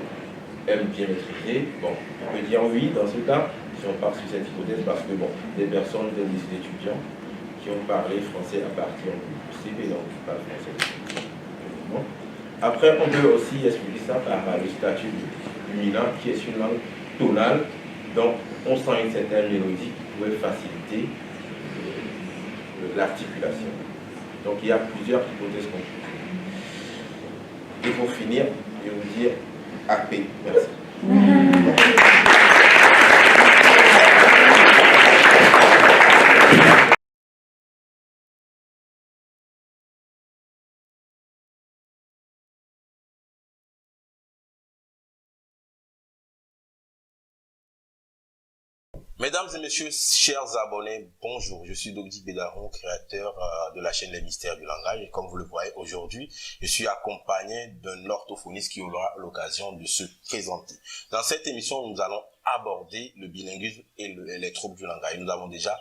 est bien maîtrisée? Bon, on peut dire oui dans ce cas, si on part sur cette hypothèse, parce que des personnes, des étudiants qui ont parlé français à partir du CP, donc qui parlent français. Après, on peut aussi expliquer ça par le statut du minant, qui est une langue tonale, donc on sent une certaine mélodie qui pourrait faciliter l'articulation. Donc il y a plusieurs hypothèses qu'on peut faire. Et pour finir, je vais vous dire AP. Merci. Mesdames et messieurs, chers abonnés, bonjour. Je suis Dogdi Bédaron, créateur de la chaîne Les Mystères du Langage. Et comme vous le voyez aujourd'hui, je suis accompagné d'un orthophoniste qui aura l'occasion de se présenter. Dans cette émission, nous allons aborder le bilinguisme et les troubles du langage. Nous avons déjà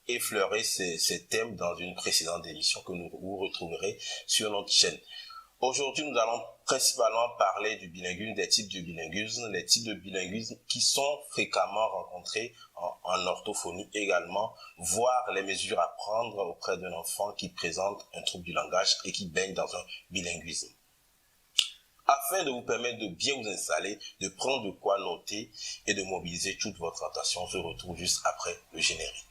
effleuré ces thèmes dans une précédente émission que vous retrouverez sur notre chaîne. Aujourd'hui, nous allons principalement parler du bilinguisme, des types de bilinguisme, les types de bilinguisme qui sont fréquemment rencontrés en orthophonie également, voire les mesures à prendre auprès d'un enfant qui présente un trouble du langage et qui baigne dans un bilinguisme. Afin de vous permettre de bien vous installer, de prendre de quoi noter et de mobiliser toute votre attention, on se retrouve juste après le générique.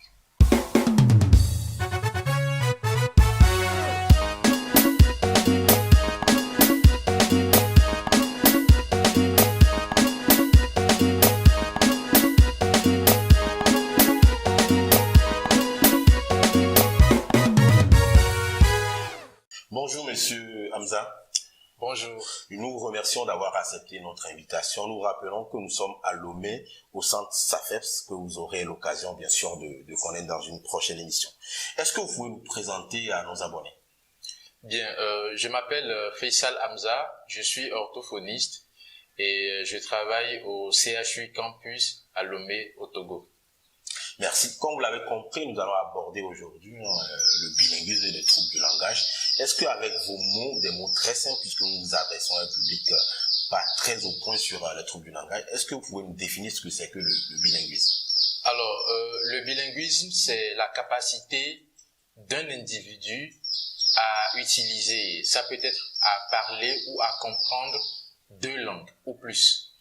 Bonjour Monsieur Hamza. Bonjour. Nous vous remercions d'avoir accepté notre invitation. Nous rappelons que nous sommes à Lomé, au centre SAFEPS, que vous aurez l'occasion bien sûr de connaître dans une prochaine émission. Est-ce que vous pouvez vous présenter à nos abonnés? Bien, je m'appelle Faisal Hamza, je suis orthophoniste et je travaille au CHU Campus à Lomé, au Togo. Merci. Comme vous l'avez compris, nous allons aborder aujourd'hui le bilinguisme et les troubles du langage. Est-ce qu'avec vos mots, des mots très simples, puisque nous nous adressons à un public pas très au point sur les troubles du langage, est-ce que vous pouvez nous définir ce que c'est que le bilinguisme? Alors, le bilinguisme, c'est la capacité d'un individu à utiliser, ça peut être à parler ou à comprendre 2 langues ou plus.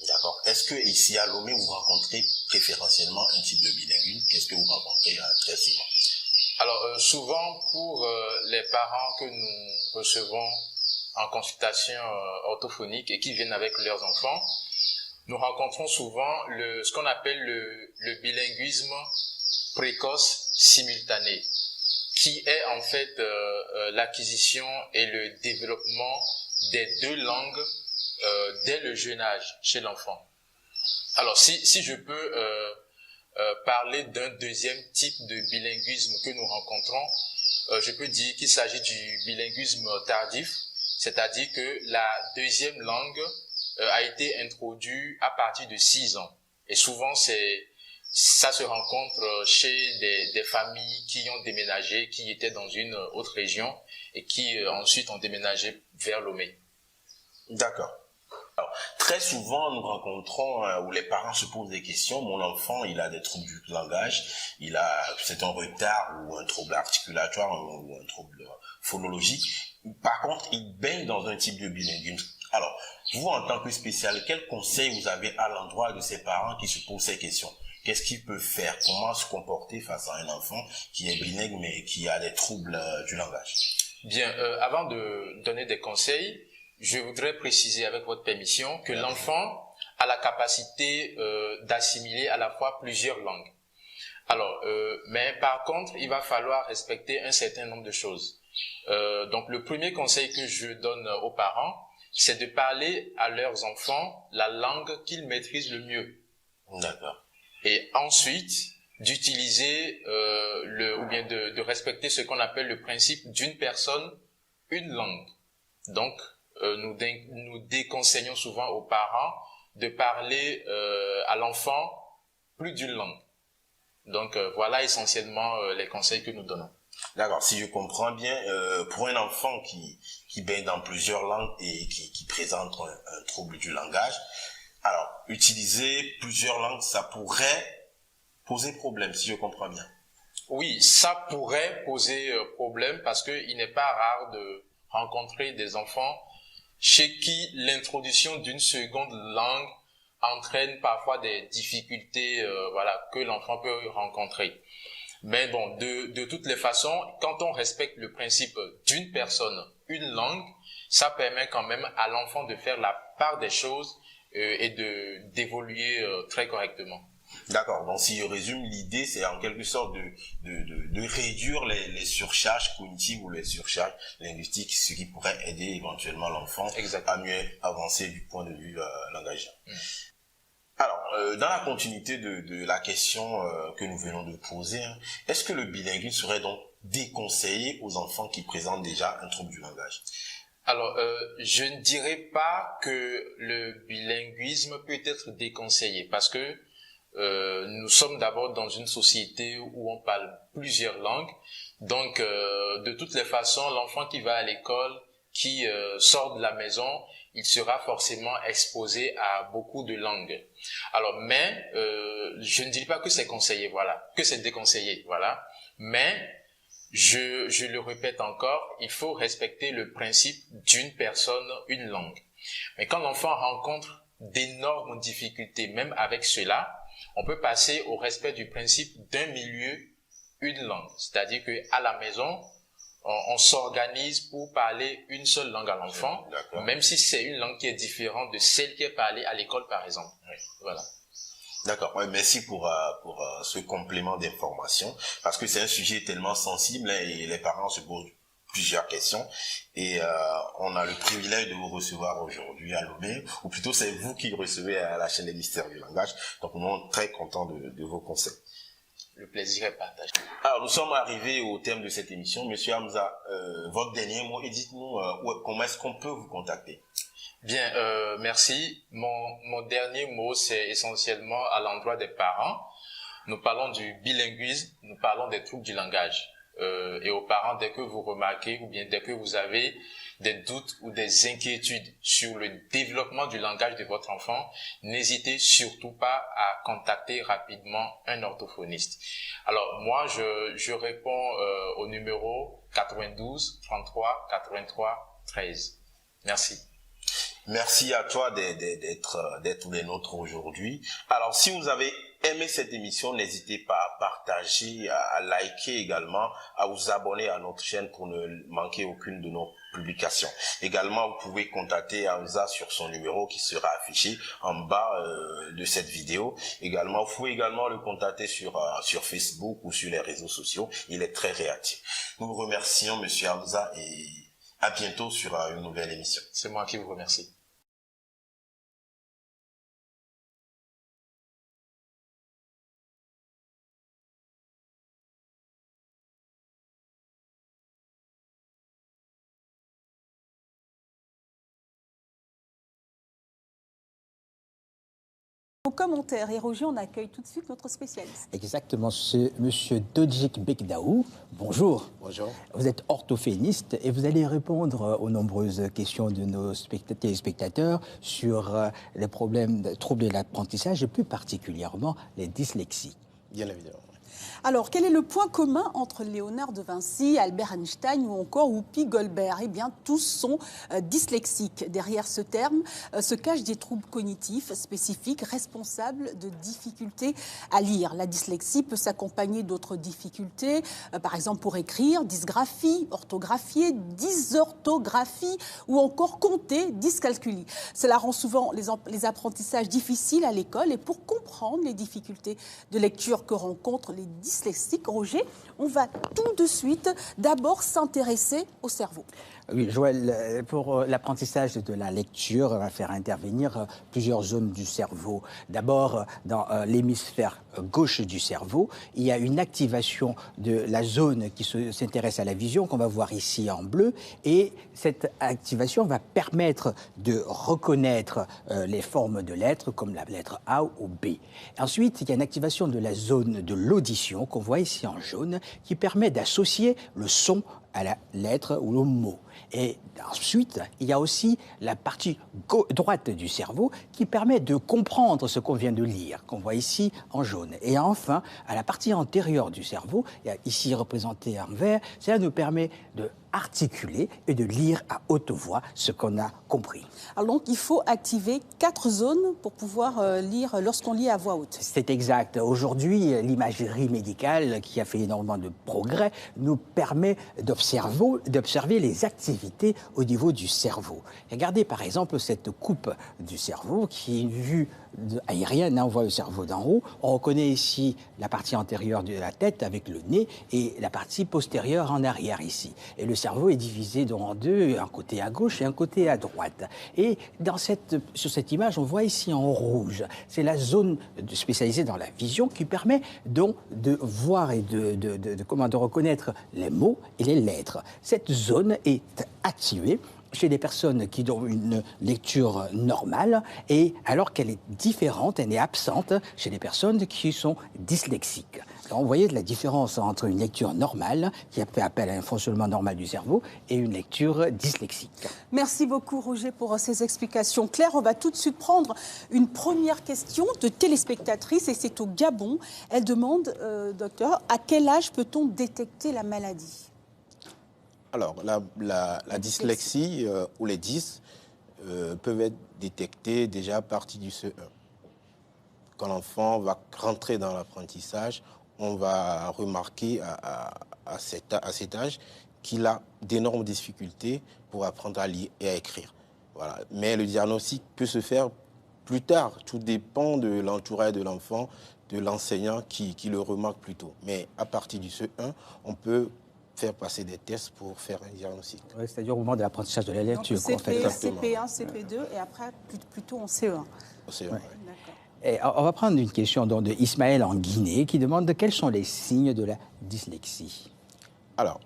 D'accord. Est-ce que ici à Lomé, vous rencontrez préférentiellement un type de bilinguisme? Qu'est-ce que vous rencontrez très souvent? Alors, souvent, pour les parents que nous recevons en consultation orthophonique et qui viennent avec leurs enfants, nous rencontrons souvent ce qu'on appelle le bilinguisme précoce simultané, qui est en fait l'acquisition et le développement des deux langues dès le jeune âge chez l'enfant. Alors, si je peux parler d'un deuxième type de bilinguisme que nous rencontrons, je peux dire qu'il s'agit du bilinguisme tardif, c'est-à-dire que la deuxième langue a été introduite à partir de 6 ans. Et souvent, ça se rencontre chez des familles qui ont déménagé, qui étaient dans une autre région et qui ensuite ont déménagé vers Lomé. D'accord. Alors, très souvent, nous rencontrons où les parents se posent des questions. Mon enfant, il a des troubles du langage, c'est un retard ou un trouble articulatoire ou un trouble phonologique. Par contre, il baigne dans un type de bilinguisme. Alors, vous, en tant que spécialiste, quel conseil vous avez à l'endroit de ces parents qui se posent ces questions? Qu'est-ce qu'ils peuvent faire? Comment se comporter face à un enfant qui est bilingue mais qui a des troubles du langage? Bien, avant de donner des conseils, je voudrais préciser avec votre permission que l'enfant a la capacité d'assimiler à la fois plusieurs langues. Alors, mais par contre, il va falloir respecter un certain nombre de choses. Donc, le premier conseil que je donne aux parents, c'est de parler à leurs enfants la langue qu'ils maîtrisent le mieux. D'accord. Et ensuite, d'utiliser ou bien de respecter ce qu'on appelle le principe d'une personne, une langue. Donc, nous déconseillons souvent aux parents de parler à l'enfant plus d'une langue. Donc, voilà essentiellement les conseils que nous donnons. D'accord, si je comprends bien, pour un enfant qui baigne dans plusieurs langues et qui présente un trouble du langage, alors, utiliser plusieurs langues, ça pourrait poser problème, si je comprends bien. Oui, ça pourrait poser problème parce qu'il n'est pas rare de rencontrer des enfants chez qui l'introduction d'une seconde langue entraîne parfois des difficultés que l'enfant peut rencontrer. Mais bon, de toutes les façons, quand on respecte le principe d'une personne, une langue, ça permet quand même à l'enfant de faire la part des choses et d'évoluer très correctement. D'accord, donc si je résume, l'idée c'est en quelque sorte de réduire les surcharges cognitives ou les surcharges linguistiques, ce qui pourrait aider éventuellement l'enfant à mieux avancer du point de vue langagier. Alors, dans la continuité de la question que nous venons de poser, est-ce que le bilinguisme serait donc déconseillé aux enfants qui présentent déjà un trouble du langage? Alors, je ne dirais pas que le bilinguisme peut être déconseillé parce que nous sommes d'abord dans une société où on parle plusieurs langues. Donc, de toutes les façons, l'enfant qui va à l'école, qui sort de la maison, il sera forcément exposé à beaucoup de langues. Alors, mais je ne dis pas que c'est conseillé, que c'est déconseillé, Mais je le répète encore, il faut respecter le principe d'une personne, une langue. Mais quand l'enfant rencontre d'énormes difficultés, même avec cela, on peut passer au respect du principe d'un milieu, une langue. C'est-à-dire qu'à la maison, on s'organise pour parler une seule langue à l'enfant, même si c'est une langue qui est différente de celle qui est parlée à l'école, par exemple. Oui, voilà. D'accord, ouais, merci pour ce complément d'information, parce que c'est un sujet tellement sensible et les parents se posent plusieurs questions et on a le privilège de vous recevoir aujourd'hui à Lomé, ou plutôt c'est vous qui recevez à la chaîne des mystères du langage, donc nous sommes très contents de vos conseils. Le plaisir est partagé. Alors, nous sommes arrivés au terme de cette émission. Monsieur Hamza, votre dernier mot, et dites-nous comment est-ce qu'on peut vous contacter? Bien, merci. Mon dernier mot, c'est essentiellement à l'endroit des parents. Nous parlons du bilinguisme, nous parlons des troubles du langage. Et aux parents, dès que vous remarquez ou bien dès que vous avez des doutes ou des inquiétudes sur le développement du langage de votre enfant, n'hésitez surtout pas à contacter rapidement un orthophoniste. Alors moi, je réponds au numéro 92 33 83 13. Merci. Merci à toi d'être des nôtres aujourd'hui. Alors, si vous avez aimé cette émission, n'hésitez pas à partager, à liker également, à vous abonner à notre chaîne pour ne manquer aucune de nos publications. Également, vous pouvez contacter Hamza sur son numéro qui sera affiché en bas de cette vidéo. Également, vous pouvez également le contacter sur Facebook ou sur les réseaux sociaux. Il est très réactif. Nous vous remercions, Monsieur Hamza, et à bientôt sur une nouvelle émission. C'est moi qui vous remercie. Au commentaire et Roger, on accueille tout de suite notre spécialiste. Exactement, c'est M. Dodjik Bekdaou. Bonjour. Bonjour. Vous êtes orthophoniste et vous allez répondre aux nombreuses questions de nos téléspectateurs sur les problèmes de troubles de l'apprentissage et plus particulièrement les dyslexies. Bien évidemment. Alors, quel est le point commun entre Léonard de Vinci, Albert Einstein ou encore Whoopi Goldberg? Eh bien, tous sont dyslexiques. Derrière ce terme se cachent des troubles cognitifs spécifiques responsables de difficultés à lire. La dyslexie peut s'accompagner d'autres difficultés, par exemple pour écrire, dysgraphie, orthographier, dysorthographie ou encore compter, dyscalculie. Cela rend souvent les apprentissages difficiles à l'école et pour comprendre les difficultés de lecture que rencontrent les dyslexiques, Roger, on va tout de suite d'abord s'intéresser au cerveau. Oui, Joël, pour l'apprentissage de la lecture, on va faire intervenir plusieurs zones du cerveau. D'abord, dans l'hémisphère gauche du cerveau, il y a une activation de la zone qui s'intéresse à la vision, qu'on va voir ici en bleu, et cette activation va permettre de reconnaître les formes de lettres, comme la lettre A ou B. Ensuite, il y a une activation de la zone de l'audition, qu'on voit ici en jaune, qui permet d'associer le son à la lettre ou le mot. Et ensuite, il y a aussi la partie droite du cerveau qui permet de comprendre ce qu'on vient de lire, qu'on voit ici en jaune. Et enfin, à la partie antérieure du cerveau, ici représentée en vert, cela nous permet de articuler et de lire à haute voix ce qu'on a compris. Alors donc, il faut activer 4 zones pour pouvoir lire lorsqu'on lit à voix haute. C'est exact. Aujourd'hui, l'imagerie médicale, qui a fait énormément de progrès, nous permet d'observer les activités au niveau du cerveau. Regardez par exemple cette coupe du cerveau qui est vue aérienne, on voit le cerveau d'en haut. On reconnaît ici la partie antérieure de la tête avec le nez et la partie postérieure en arrière ici. Et le cerveau est divisé en deux, un côté à gauche et un côté à droite. Et sur cette image, on voit ici en rouge, c'est la zone spécialisée dans la vision qui permet donc de voir et de reconnaître les mots et les lettres. Cette zone est activée chez des personnes qui ont une lecture normale, et alors qu'elle est différente, elle est absente chez les personnes qui sont dyslexiques. Alors, vous voyez la différence entre une lecture normale, qui fait appel à un fonctionnement normal du cerveau, et une lecture dyslexique. Merci beaucoup, Roger, pour ces explications claires. On va tout de suite prendre une première question de téléspectatrice, et c'est au Gabon. Elle demande, docteur, à quel âge peut-on détecter la maladie ? Alors, la dyslexie ou les dys peuvent être détectés déjà à partir du CE1. Quand l'enfant va rentrer dans l'apprentissage, on va remarquer à cet âge qu'il a d'énormes difficultés pour apprendre à lire et à écrire. Voilà. Mais le diagnostic peut se faire plus tard. Tout dépend de l'entourage de l'enfant, de l'enseignant qui le remarque plus tôt. Mais à partir du CE1, on peut faire passer des tests pour faire un diagnostic. Ouais, c'est-à-dire au moment de l'apprentissage de la lecture. Donc, Exactement. CP1, CP2 et après plutôt en CE1. C'est Ouais. vrai. D'accord. Et on va prendre une question donc, de Ismaël en Guinée qui demande quels sont les signes de la dyslexie. Alors,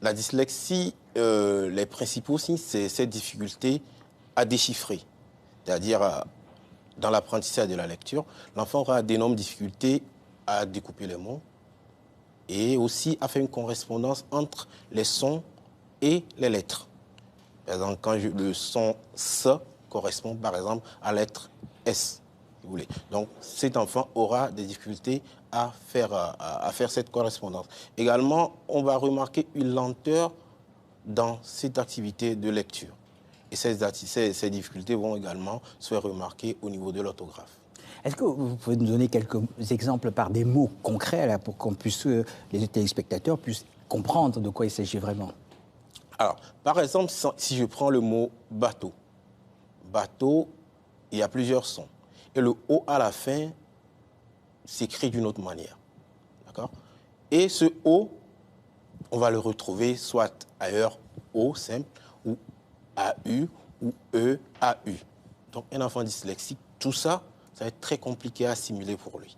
la dyslexie, les principaux signes, c'est cette difficulté à déchiffrer. C'est-à-dire, dans l'apprentissage de la lecture, l'enfant aura d'énormes difficultés à découper les mots et aussi à faire une correspondance entre les sons et les lettres. Par exemple, quand le son « S » correspond par exemple à la lettre « S ». Si vous voulez. Donc, cet enfant aura des difficultés à faire cette correspondance. Également, on va remarquer une lenteur dans cette activité de lecture. Et ces difficultés vont également se faire remarquer au niveau de l'orthographe. Est-ce que vous pouvez nous donner quelques exemples par des mots concrets là, pour qu'on puisse, les téléspectateurs puissent comprendre de quoi il s'agit vraiment? Alors, par exemple, si je prends le mot bateau, bateau, il y a plusieurs sons. Et le O à la fin s'écrit d'une autre manière. D'accord? Et ce O, on va le retrouver soit ailleurs, O simple, ou AU, ou E, AU. Donc, un enfant dyslexique, tout ça, ça va être très compliqué à assimiler pour lui.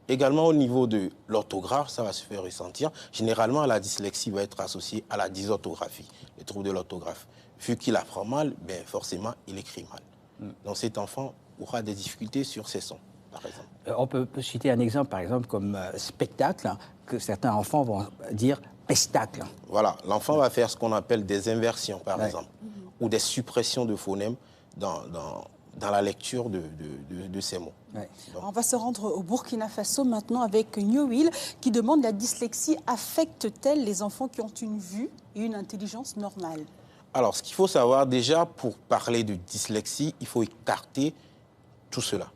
Également, au niveau de l'orthographe, ça va se faire ressentir. Généralement, la dyslexie va être associée à la dysorthographie, les troubles de l'orthographe. Vu qu'il apprend mal, ben forcément, il écrit mal. Donc, cet enfant aura des difficultés sur ses sons, par exemple. On peut citer un exemple, par exemple, comme spectacle, hein, que certains enfants vont dire pestacle. Voilà, l'enfant va faire ce qu'on appelle des inversions, par exemple, ou des suppressions de phonèmes dans la lecture de ces mots. Ouais. On va se rendre au Burkina Faso maintenant avec Nyoil qui demande: la dyslexie affecte-t-elle les enfants qui ont une vue et une intelligence normale? Alors, ce qu'il faut savoir déjà, pour parler de dyslexie, il faut écarter tout cela.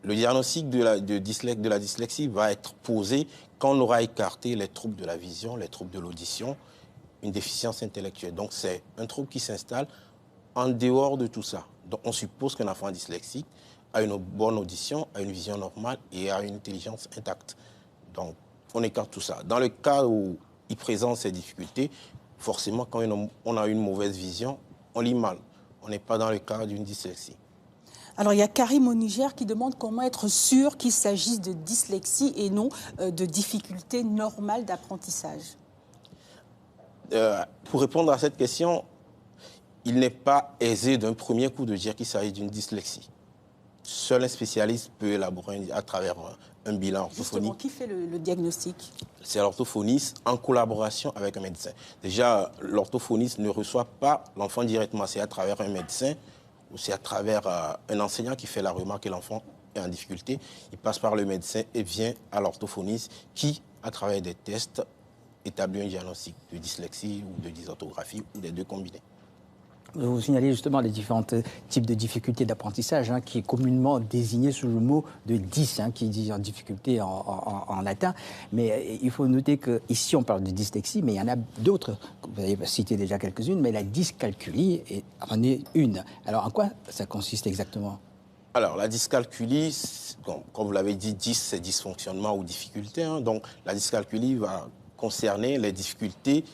Le diagnostic de la dyslexie va être posé quand on aura écarté les troubles de la vision, les troubles de l'audition, une déficience intellectuelle. Donc, c'est un trouble qui s'installe en dehors de tout ça. Donc, on suppose qu'un enfant dyslexique a une bonne audition, a une vision normale et a une intelligence intacte. Donc, on écarte tout ça. Dans le cas où il présente ces difficultés, forcément, quand on a une mauvaise vision, on lit mal. On n'est pas dans le cas d'une dyslexie. Alors, il y a Karim au Niger qui demande comment être sûr qu'il s'agisse de dyslexie et non de difficultés normales d'apprentissage. Pour répondre à cette question, il n'est pas aisé d'un premier coup de dire qu'il s'agit d'une dyslexie. Seul un spécialiste peut élaborer à travers un bilan orthophonique. Justement, qui fait le diagnostic? C'est l'orthophoniste en collaboration avec un médecin. Déjà, l'orthophoniste ne reçoit pas l'enfant directement, c'est à travers un médecin ou c'est à travers un enseignant qui fait la remarque que l'enfant est en difficulté. Il passe par le médecin et vient à l'orthophoniste qui, à travers des tests, établit un diagnostic de dyslexie ou de dysorthographie ou des deux combinés. Vous signalez justement les différents types de difficultés d'apprentissage, hein, qui est communément désigné sous le mot de dys, hein, qui dit en difficulté en latin. Mais il faut noter qu'ici, on parle de dyslexie, mais il y en a d'autres. Vous avez cité déjà quelques-unes, mais la dyscalculie en est une. Alors, en quoi ça consiste exactement? Alors, la dyscalculie, comme vous l'avez dit, dys, c'est dysfonctionnement ou difficulté. Hein, donc, la dyscalculie va concerner les difficultés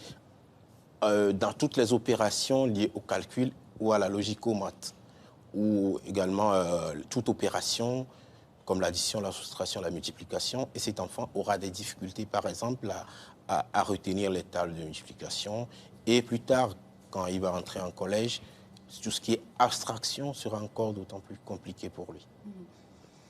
dans toutes les opérations liées au calcul ou à la logico-math, ou également toute opération comme l'addition, la soustraction, la multiplication. Et cet enfant aura des difficultés, par exemple, à retenir les tables de multiplication. Et plus tard, quand il va rentrer en collège, tout ce qui est abstraction sera encore d'autant plus compliqué pour lui.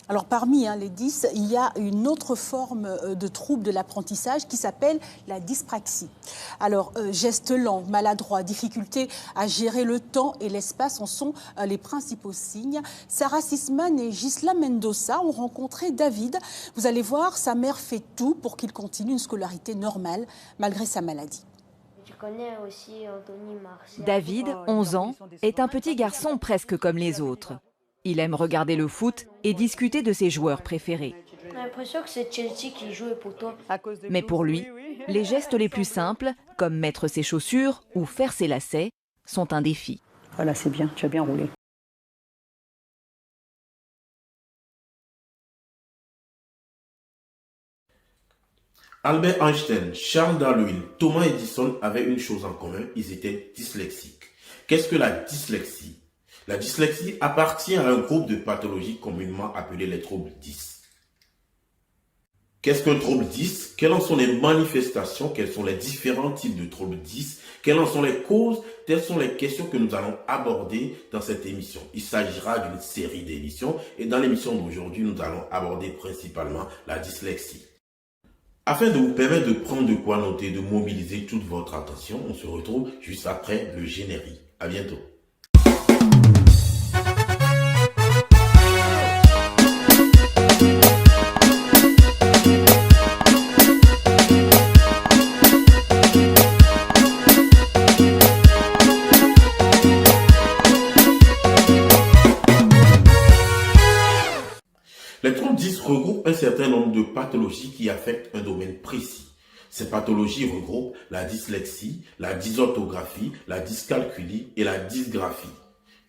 Alors, parmi les dys, il y a une autre forme de trouble de l'apprentissage qui s'appelle la dyspraxie. Alors, gestes lents, maladroits, difficulté à gérer le temps et l'espace en sont les principaux signes. Sarah Sisman et Gisela Mendoza ont rencontré David. Vous allez voir, sa mère fait tout pour qu'il continue une scolarité normale malgré sa maladie. Je connais aussi Anthony Martial. David, 11 ans, est un petit garçon presque comme les autres. Il aime regarder le foot et discuter de ses joueurs préférés. J'ai l'impression que c'est Chelsea qui joue pour toi. Mais pour lui, les gestes les plus simples, comme mettre ses chaussures ou faire ses lacets, sont un défi. Voilà, c'est bien, tu as bien roulé. Albert Einstein, Charles Darwin, Thomas Edison avaient une chose en commun, ils étaient dyslexiques. Qu'est-ce que la dyslexie? La dyslexie appartient à un groupe de pathologies communément appelées les troubles 10. Qu'est-ce qu'un trouble 10? Quelles en sont les manifestations? Quels sont les différents types de troubles 10? Quelles en sont les causes? Telles sont les questions que nous allons aborder dans cette émission. Il s'agira d'une série d'émissions et dans l'émission d'aujourd'hui, nous allons aborder principalement la dyslexie. Afin de vous permettre de prendre de quoi noter, de mobiliser toute votre attention, on se retrouve juste après le générique. À bientôt. Les troubles 10 regroupent un certain nombre de pathologies qui affectent un domaine précis. Ces pathologies regroupent la dyslexie, la dysorthographie, la dyscalculie et la dysgraphie.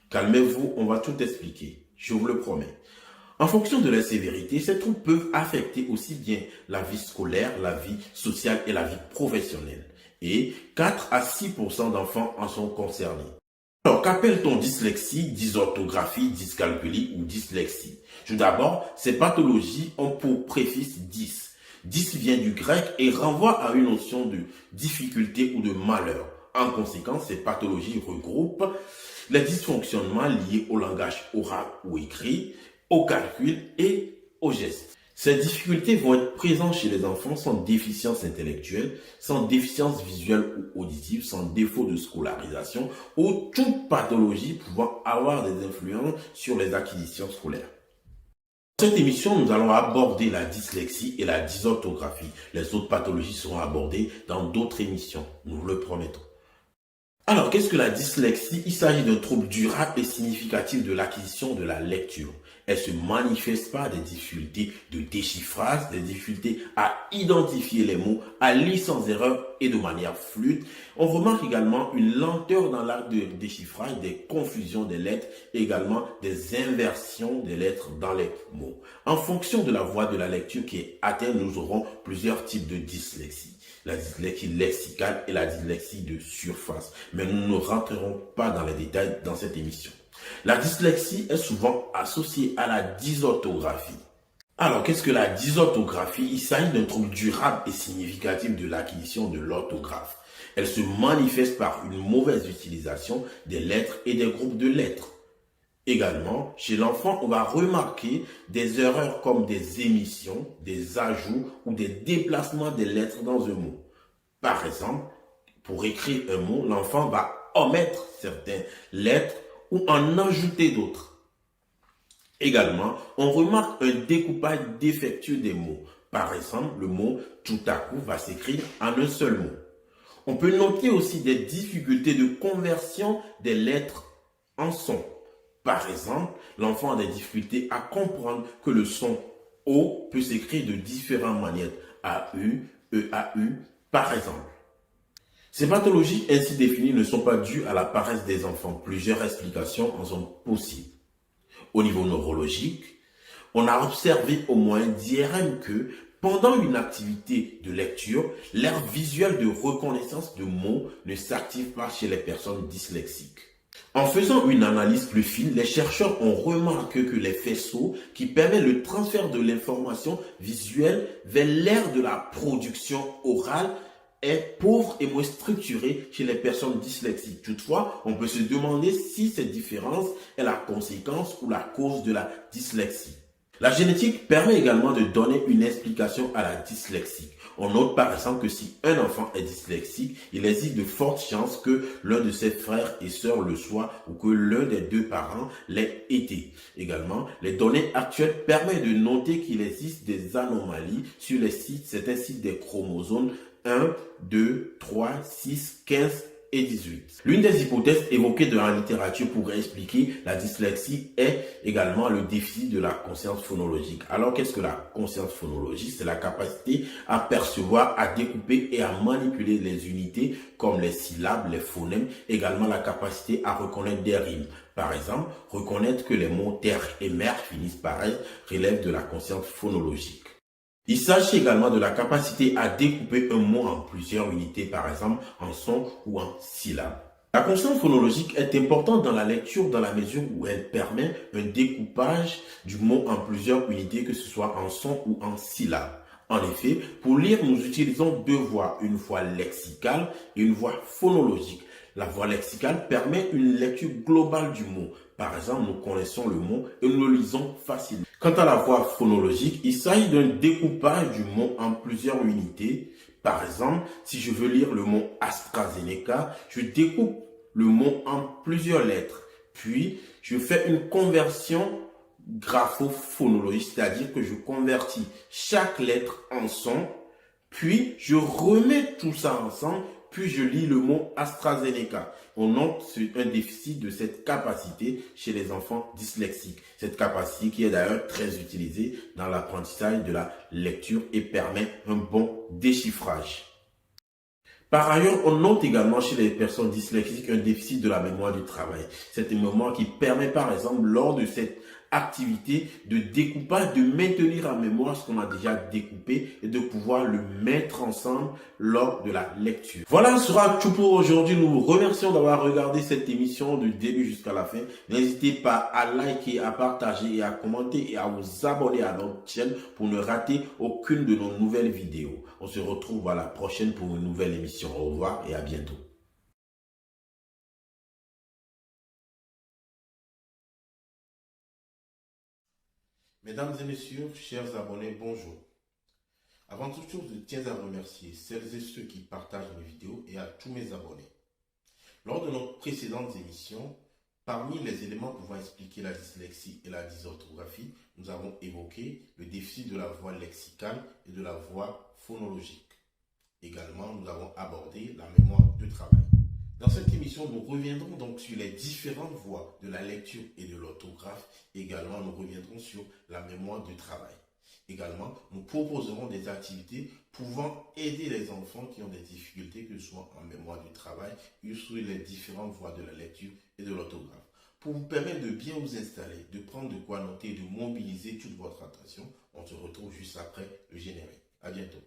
Calmez-vous, on va tout expliquer, je vous le promets. En fonction de la sévérité, ces troubles peuvent affecter aussi bien la vie scolaire, la vie sociale et la vie professionnelle. Et 4 à 6% d'enfants en sont concernés. Alors, qu'appelle-t-on dyslexie, dysorthographie, dyscalculie ou dyslexie? Tout d'abord, ces pathologies ont pour préfixe 10. 10 vient du grec et renvoie à une notion de difficulté ou de malheur. En conséquence, ces pathologies regroupent les dysfonctionnements liés au langage oral ou écrit, au calcul et au geste. Ces difficultés vont être présentes chez les enfants sans déficience intellectuelle, sans déficience visuelle ou auditive, sans défaut de scolarisation ou toute pathologie pouvant avoir des influences sur les acquisitions scolaires. Dans cette émission, nous allons aborder la dyslexie et la dysorthographie. Les autres pathologies seront abordées dans d'autres émissions, nous vous le promettons. Alors, qu'est-ce que la dyslexie? Il s'agit d'un trouble durable et significatif de l'acquisition de la lecture. Elle se manifeste par des difficultés de déchiffrage, des difficultés à identifier les mots, à lire sans erreur et de manière fluide. On remarque également une lenteur dans l'acte de déchiffrage, des confusions des lettres, également des inversions des lettres dans les mots. En fonction de la voie de la lecture qui est atteinte, nous aurons plusieurs types de dyslexie. La dyslexie lexicale et la dyslexie de surface. Mais nous ne rentrerons pas dans les détails dans cette émission. La dyslexie est souvent associée à la dysorthographie. Alors, qu'est-ce que la dysorthographie? Il s'agit d'un trouble durable et significatif de l'acquisition de l'orthographe. Elle se manifeste par une mauvaise utilisation des lettres et des groupes de lettres. Également, chez l'enfant, on va remarquer des erreurs comme des émissions, des ajouts ou des déplacements des lettres dans un mot. Par exemple, pour écrire un mot, l'enfant va omettre certaines lettres ou en ajouter d'autres. Également, on remarque un découpage défectueux des mots. Par exemple, le mot « tout à coup » va s'écrire en un seul mot. On peut noter aussi des difficultés de conversion des lettres en sons. Par exemple, l'enfant a des difficultés à comprendre que le son O peut s'écrire de différentes manières. A-U, E-A-U, par exemple. Ces pathologies ainsi définies ne sont pas dues à la paresse des enfants. Plusieurs explications en sont possibles. Au niveau neurologique, on a observé au moins d'IRM que pendant une activité de lecture, l'aire visuelle de reconnaissance de mots ne s'active pas chez les personnes dyslexiques. En faisant une analyse plus fine, les chercheurs ont remarqué que les faisceaux qui permettent le transfert de l'information visuelle vers l'aire de la production orale est pauvre et moins structuré chez les personnes dyslexiques. Toutefois, on peut se demander si cette différence est la conséquence ou la cause de la dyslexie. La génétique permet également de donner une explication à la dyslexie. On note par exemple que si un enfant est dyslexique, il existe de fortes chances que l'un de ses frères et sœurs le soit ou que l'un des deux parents l'ait été. Également, les données actuelles permettent de noter qu'il existe des anomalies sur certains sites des chromosomes 1, 2, 3, 6, 15 et 18. L'une des hypothèses évoquées dans la littérature pour expliquer la dyslexie est également le déficit de la conscience phonologique. Alors, qu'est-ce que la conscience phonologique? C'est la capacité à percevoir, à découper et à manipuler les unités comme les syllabes, les phonèmes, également la capacité à reconnaître des rimes. Par exemple, reconnaître que les mots terre et mer finissent par être relève de la conscience phonologique. Il s'agit également de la capacité à découper un mot en plusieurs unités, par exemple en sons ou en syllabes. La conscience phonologique est importante dans la lecture dans la mesure où elle permet un découpage du mot en plusieurs unités, que ce soit en sons ou en syllabes. En effet, pour lire, nous utilisons deux voies, une voie lexicale et une voie phonologique. La voie lexicale permet une lecture globale du mot. Par exemple, nous connaissons le mot et nous le lisons facilement. Quant à la voie phonologique, il s'agit d'un découpage du mot en plusieurs unités. Par exemple, si je veux lire le mot AstraZeneca, je découpe le mot en plusieurs lettres. Puis, je fais une conversion graphophonologique, c'est-à-dire que je convertis chaque lettre en son. Puis, je remets tout ça ensemble puis je lis le mot AstraZeneca. On note un déficit de cette capacité chez les enfants dyslexiques. Cette capacité qui est d'ailleurs très utilisée dans l'apprentissage de la lecture et permet un bon déchiffrage. Par ailleurs, on note également chez les personnes dyslexiques un déficit de la mémoire du travail. Cette mémoire qui permet par exemple lors de cette activité de découpage, de maintenir en mémoire ce qu'on a déjà découpé et de pouvoir le mettre ensemble lors de la lecture. Voilà, ce sera tout pour aujourd'hui. Nous vous remercions d'avoir regardé cette émission du début jusqu'à la fin. N'hésitez pas à liker, à partager et à commenter et à vous abonner à notre chaîne pour ne rater aucune de nos nouvelles vidéos. On se retrouve à la prochaine pour une nouvelle émission. Au revoir et à bientôt. Mesdames et messieurs, chers abonnés, bonjour. Avant toute chose, je tiens à remercier celles et ceux qui partagent mes vidéos et à tous mes abonnés. Lors de nos précédentes émissions, parmi les éléments pouvant expliquer la dyslexie et la dysorthographie, nous avons évoqué le déficit de la voix lexicale et de la voix phonologique. Également, nous avons abordé la mémoire de travail. Dans cette émission, nous reviendrons donc sur les différentes voies de la lecture et de l'orthographe. Également, nous reviendrons sur la mémoire de travail. Également, nous proposerons des activités pouvant aider les enfants qui ont des difficultés, que ce soit en mémoire du travail ou sur les différentes voies de la lecture et de l'orthographe. Pour vous permettre de bien vous installer, de prendre de quoi noter et de mobiliser toute votre attention, on se retrouve juste après le générique. À bientôt.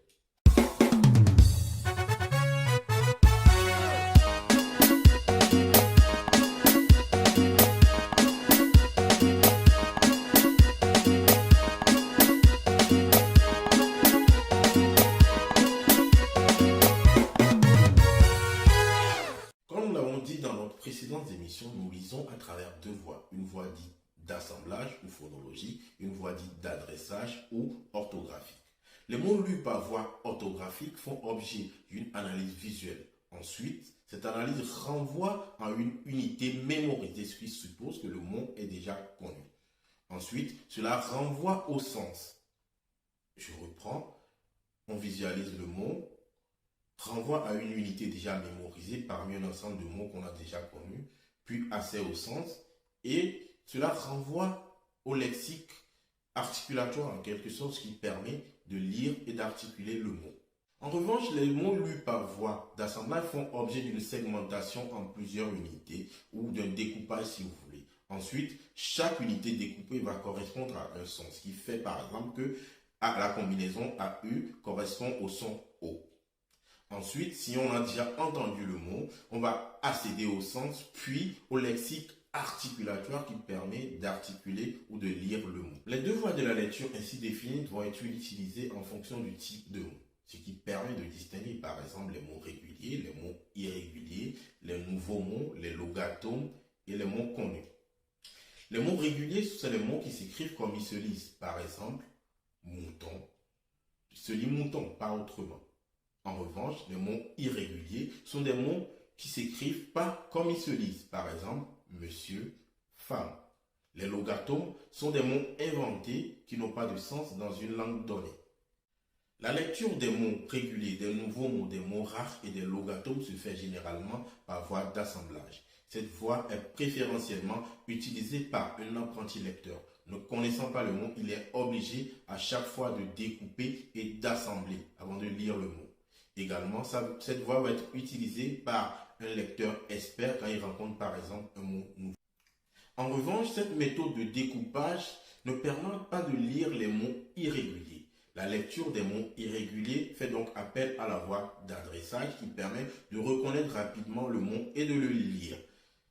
Précédentes émissions, nous lisons à travers deux voies. Une voie dite d'assemblage ou phonologie, une voie dite d'adressage ou orthographique. Les mots lus par voie orthographique font objet d'une analyse visuelle. Ensuite, cette analyse renvoie à une unité mémorisée, ce qui suppose que le mot est déjà connu. Ensuite, cela renvoie au sens. Je reprends, on visualise le mot, renvoie à une unité déjà mémorisée parmi un ensemble de mots qu'on a déjà connus, puis accès au sens, et cela renvoie au lexique articulatoire en quelque sorte, ce qui permet de lire et d'articuler le mot. En revanche, les mots lus par voie d'assemblage font objet d'une segmentation en plusieurs unités ou d'un découpage si vous voulez. Ensuite, chaque unité découpée va correspondre à un son, ce qui fait par exemple que la combinaison AU correspond au son O. Ensuite, si on a déjà entendu le mot, on va accéder au sens, puis au lexique articulatoire qui permet d'articuler ou de lire le mot. Les deux voies de la lecture ainsi définies vont être utilisées en fonction du type de mot, ce qui permet de distinguer par exemple les mots réguliers, les mots irréguliers, les nouveaux mots, les logatomes et les mots connus. Les mots réguliers, ce sont les mots qui s'écrivent comme ils se lisent. Par exemple, mouton, se lit mouton, pas autrement. En revanche, les mots irréguliers sont des mots qui s'écrivent pas comme ils se lisent. Par exemple, monsieur, femme. Les logatomes sont des mots inventés qui n'ont pas de sens dans une langue donnée. La lecture des mots réguliers, des nouveaux mots, des mots rares et des logatomes se fait généralement par voie d'assemblage. Cette voie est préférentiellement utilisée par un apprenti lecteur. Ne connaissant pas le mot, il est obligé à chaque fois de découper et d'assembler avant de lire le mot. Également, cette voie va être utilisée par un lecteur expert quand il rencontre par exemple un mot nouveau. En revanche, cette méthode de découpage ne permet pas de lire les mots irréguliers. La lecture des mots irréguliers fait donc appel à la voie d'adressage qui permet de reconnaître rapidement le mot et de le lire.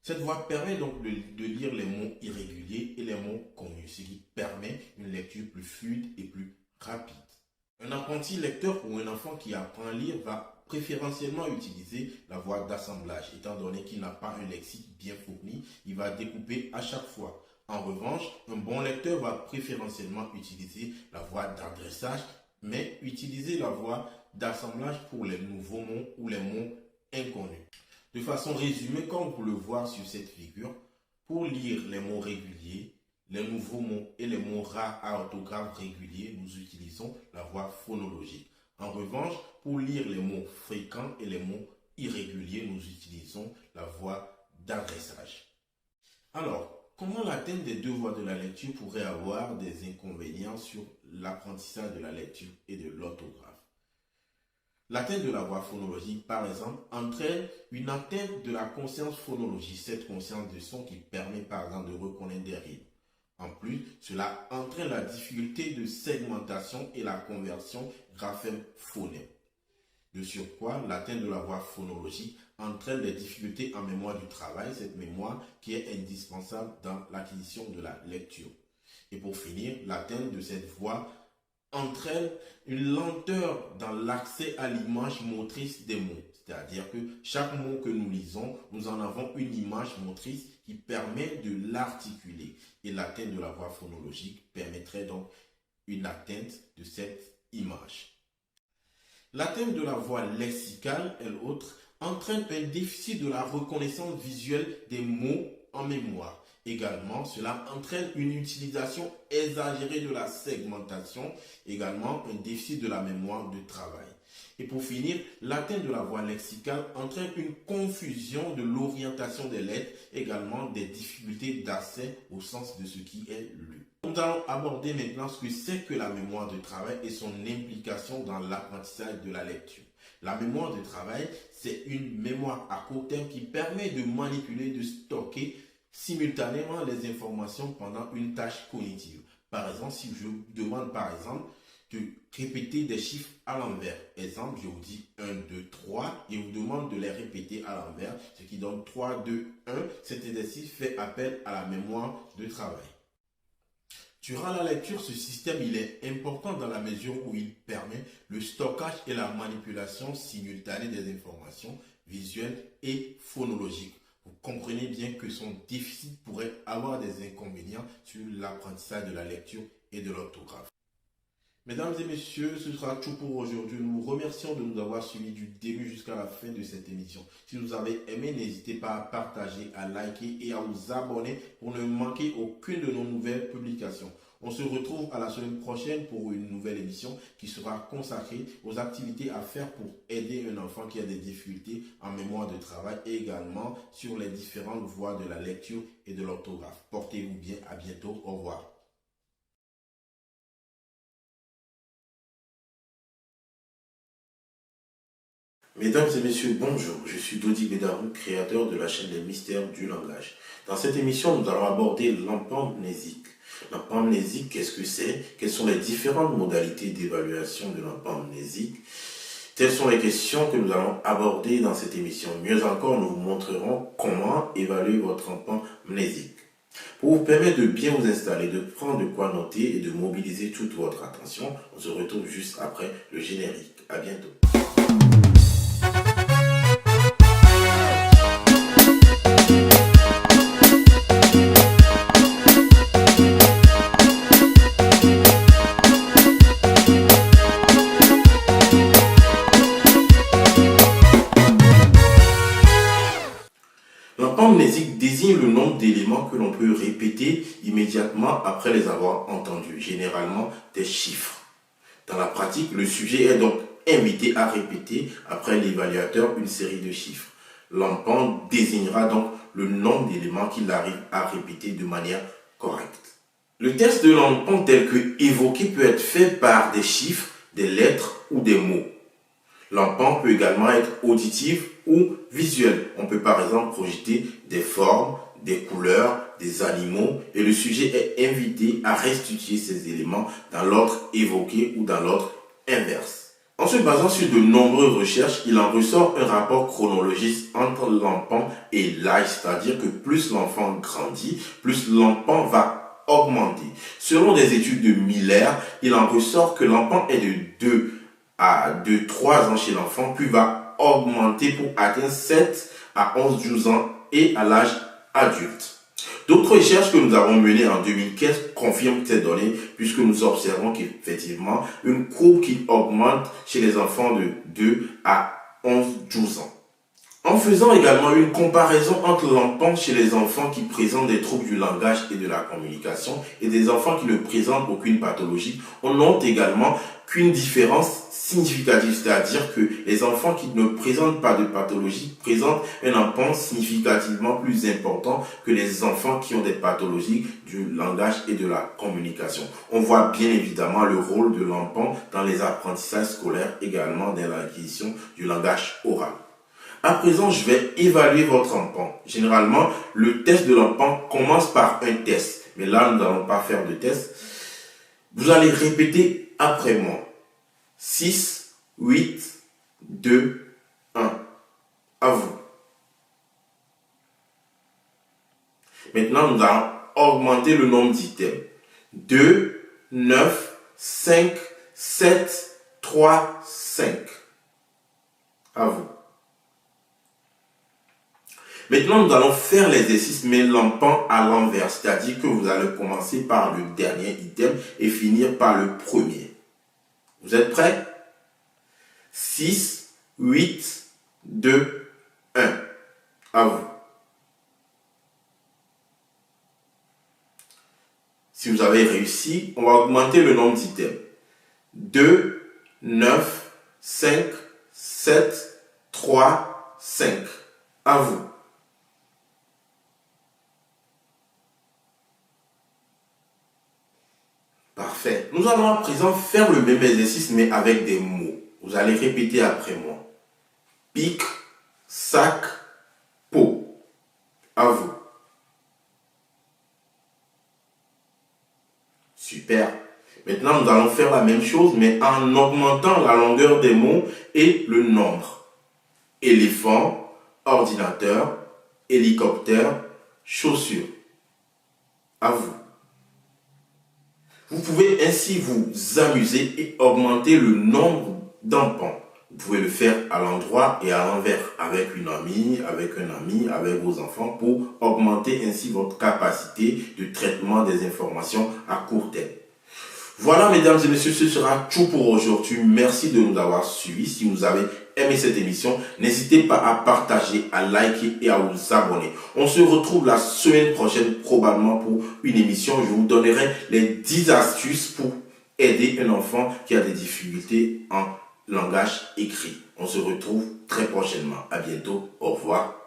Cette voie permet donc de lire les mots irréguliers et les mots connus, ce qui permet une lecture plus fluide et plus rapide. Un apprenti lecteur ou un enfant qui apprend à lire va préférentiellement utiliser la voie d'assemblage. Étant donné qu'il n'a pas un lexique bien fourni, il va découper à chaque fois. En revanche, un bon lecteur va préférentiellement utiliser la voie d'adressage, mais utiliser la voie d'assemblage pour les nouveaux mots ou les mots inconnus. De façon résumée, comme vous le voyez sur cette figure, pour lire les mots réguliers, les nouveaux mots et les mots rares à orthographe régulier, nous utilisons la voie phonologique. En revanche, pour lire les mots fréquents et les mots irréguliers, nous utilisons la voie d'adressage. Alors, comment l'atteinte des deux voies de la lecture pourrait avoir des inconvénients sur l'apprentissage de la lecture et de l'orthographe? L'atteinte de la voie phonologique, par exemple, entraîne une atteinte de la conscience phonologique, cette conscience de son qui permet, par exemple, de reconnaître des rythmes. En plus, cela entraîne la difficulté de segmentation et la conversion graphème-phonème. De surcroît, l'atteinte de la voie phonologique entraîne des difficultés en mémoire du travail, cette mémoire qui est indispensable dans l'acquisition de la lecture. Et pour finir, l'atteinte de cette voie entraîne une lenteur dans l'accès à l'image motrice des mots. C'est-à-dire que chaque mot que nous lisons, nous en avons une image motrice qui permet de l'articuler. Et l'atteinte de la voie phonologique permettrait donc une atteinte de cette image. L'atteinte de la voie lexicale, elle autre, entraîne un déficit de la reconnaissance visuelle des mots en mémoire. Également, cela entraîne une utilisation exagérée de la segmentation, également un déficit de la mémoire de travail. Et pour finir, l'atteinte de la voie lexicale entraîne une confusion de l'orientation des lettres, également des difficultés d'accès au sens de ce qui est lu. Nous allons aborder maintenant ce que c'est que la mémoire de travail et son implication dans l'apprentissage de la lecture. La mémoire de travail, c'est une mémoire à court terme qui permet de manipuler, de stocker simultanément les informations pendant une tâche cognitive. Par exemple, si je vous demande de répéter des chiffres à l'envers. Exemple, je vous dis 1, 2, 3 et je vous demande de les répéter à l'envers, ce qui donne 3, 2, 1. Cet exercice fait appel à la mémoire de travail. Durant la lecture, ce système il est important dans la mesure où il permet le stockage et la manipulation simultanée des informations visuelles et phonologiques. Vous comprenez bien que son déficit pourrait avoir des inconvénients sur l'apprentissage de la lecture et de l'orthographe. Mesdames et messieurs, ce sera tout pour aujourd'hui. Nous vous remercions de nous avoir suivis du début jusqu'à la fin de cette émission. Si vous avez aimé, n'hésitez pas à partager, à liker et à vous abonner pour ne manquer aucune de nos nouvelles publications. On se retrouve à la semaine prochaine pour une nouvelle émission qui sera consacrée aux activités à faire pour aider un enfant qui a des difficultés en mémoire de travail et également sur les différentes voies de la lecture et de l'orthographe. Portez-vous bien, à bientôt, au revoir. Mesdames et messieurs, bonjour. Je suis Dodi Bédarou, créateur de la chaîne Les Mystères du Langage. Dans cette émission, nous allons aborder l'empamnésique. L'empamnésique, qu'est-ce que c'est? Quelles sont les différentes modalités d'évaluation de l'empamnésique? Telles sont les questions que nous allons aborder dans cette émission. Mieux encore, nous vous montrerons comment évaluer votre empamnésique. Pour vous permettre de bien vous installer, de prendre de quoi noter et de mobiliser toute votre attention, on se retrouve juste après le générique. À bientôt. L'empamnésique désigne le nombre d'éléments que l'on peut répéter immédiatement après les avoir entendus, généralement des chiffres. Dans la pratique, le sujet est donc invité à répéter après l'évaluateur une série de chiffres. L'empam désignera donc le nombre d'éléments qu'il arrive à répéter de manière correcte. Le test de l'empam tel que évoqué peut être fait par des chiffres, des lettres ou des mots. L'empam peut également être auditif ou visuel. On peut par exemple projeter des formes, des couleurs, des animaux et le sujet est invité à restituer ces éléments dans l'ordre évoqué ou dans l'ordre inverse. En se basant sur de nombreuses recherches, il en ressort un rapport chronologique entre l'empam et l'âge, c'est-à-dire que plus l'enfant grandit, plus l'empam va augmenter. Selon des études de Miller, il en ressort que l'empam est de 2 à 3 ans chez l'enfant, puis va augmenter pour atteindre 7 à 11-12 ans et à l'âge adulte. D'autres recherches que nous avons menées en 2015 confirment ces données puisque nous observons qu'effectivement une courbe qui augmente chez les enfants de 2 à 11-12 ans. En faisant également une comparaison entre l'emprunt chez les enfants qui présentent des troubles du langage et de la communication et des enfants qui ne présentent aucune pathologie, on note également qu'une différence significative, c'est-à-dire que les enfants qui ne présentent pas de pathologie présentent un emprunt significativement plus important que les enfants qui ont des pathologies du langage et de la communication. On voit bien évidemment le rôle de l'emprunt dans les apprentissages scolaires, également dans l'acquisition du langage oral. À présent, je vais évaluer votre emprunt. Généralement, le test de l'emprunt commence par un test. Mais là, nous n'allons pas faire de test. Vous allez répéter après moi. 6, 8, 2, 1. À vous. Maintenant, nous allons augmenter le nombre d'items. 2, 9, 5, 7, 3, 5. À vous. Maintenant, nous allons faire l'exercice, mais l'emprunt à l'envers, c'est-à-dire que vous allez commencer par le dernier item et finir par le premier. Vous êtes prêts? 6, 8, 2, 1. À vous. Si vous avez réussi, on va augmenter le nombre d'items. 2, 9, 5, 7, 3, 5. À vous. Parfait. Nous allons à présent faire le même exercice mais avec des mots. Vous allez répéter après moi. Pic, sac, pot. À vous. Super. Maintenant, nous allons faire la même chose mais en augmentant la longueur des mots et le nombre. Éléphant, ordinateur, hélicoptère, chaussure. À vous. Vous pouvez ainsi vous amuser et augmenter le nombre d'emprunt. Vous pouvez le faire à l'endroit et à l'envers, avec une amie, avec un ami, avec vos enfants, pour augmenter ainsi votre capacité de traitement des informations à court terme. Voilà, mesdames et messieurs, ce sera tout pour aujourd'hui. Merci de nous avoir suivis. Si vous avez aimé cette émission, n'hésitez pas à partager, à liker et à vous abonner. On se retrouve la semaine prochaine, probablement pour une émission. Je vous donnerai les 10 astuces pour aider un enfant qui a des difficultés en langage écrit. On se retrouve très prochainement. À bientôt. Au revoir.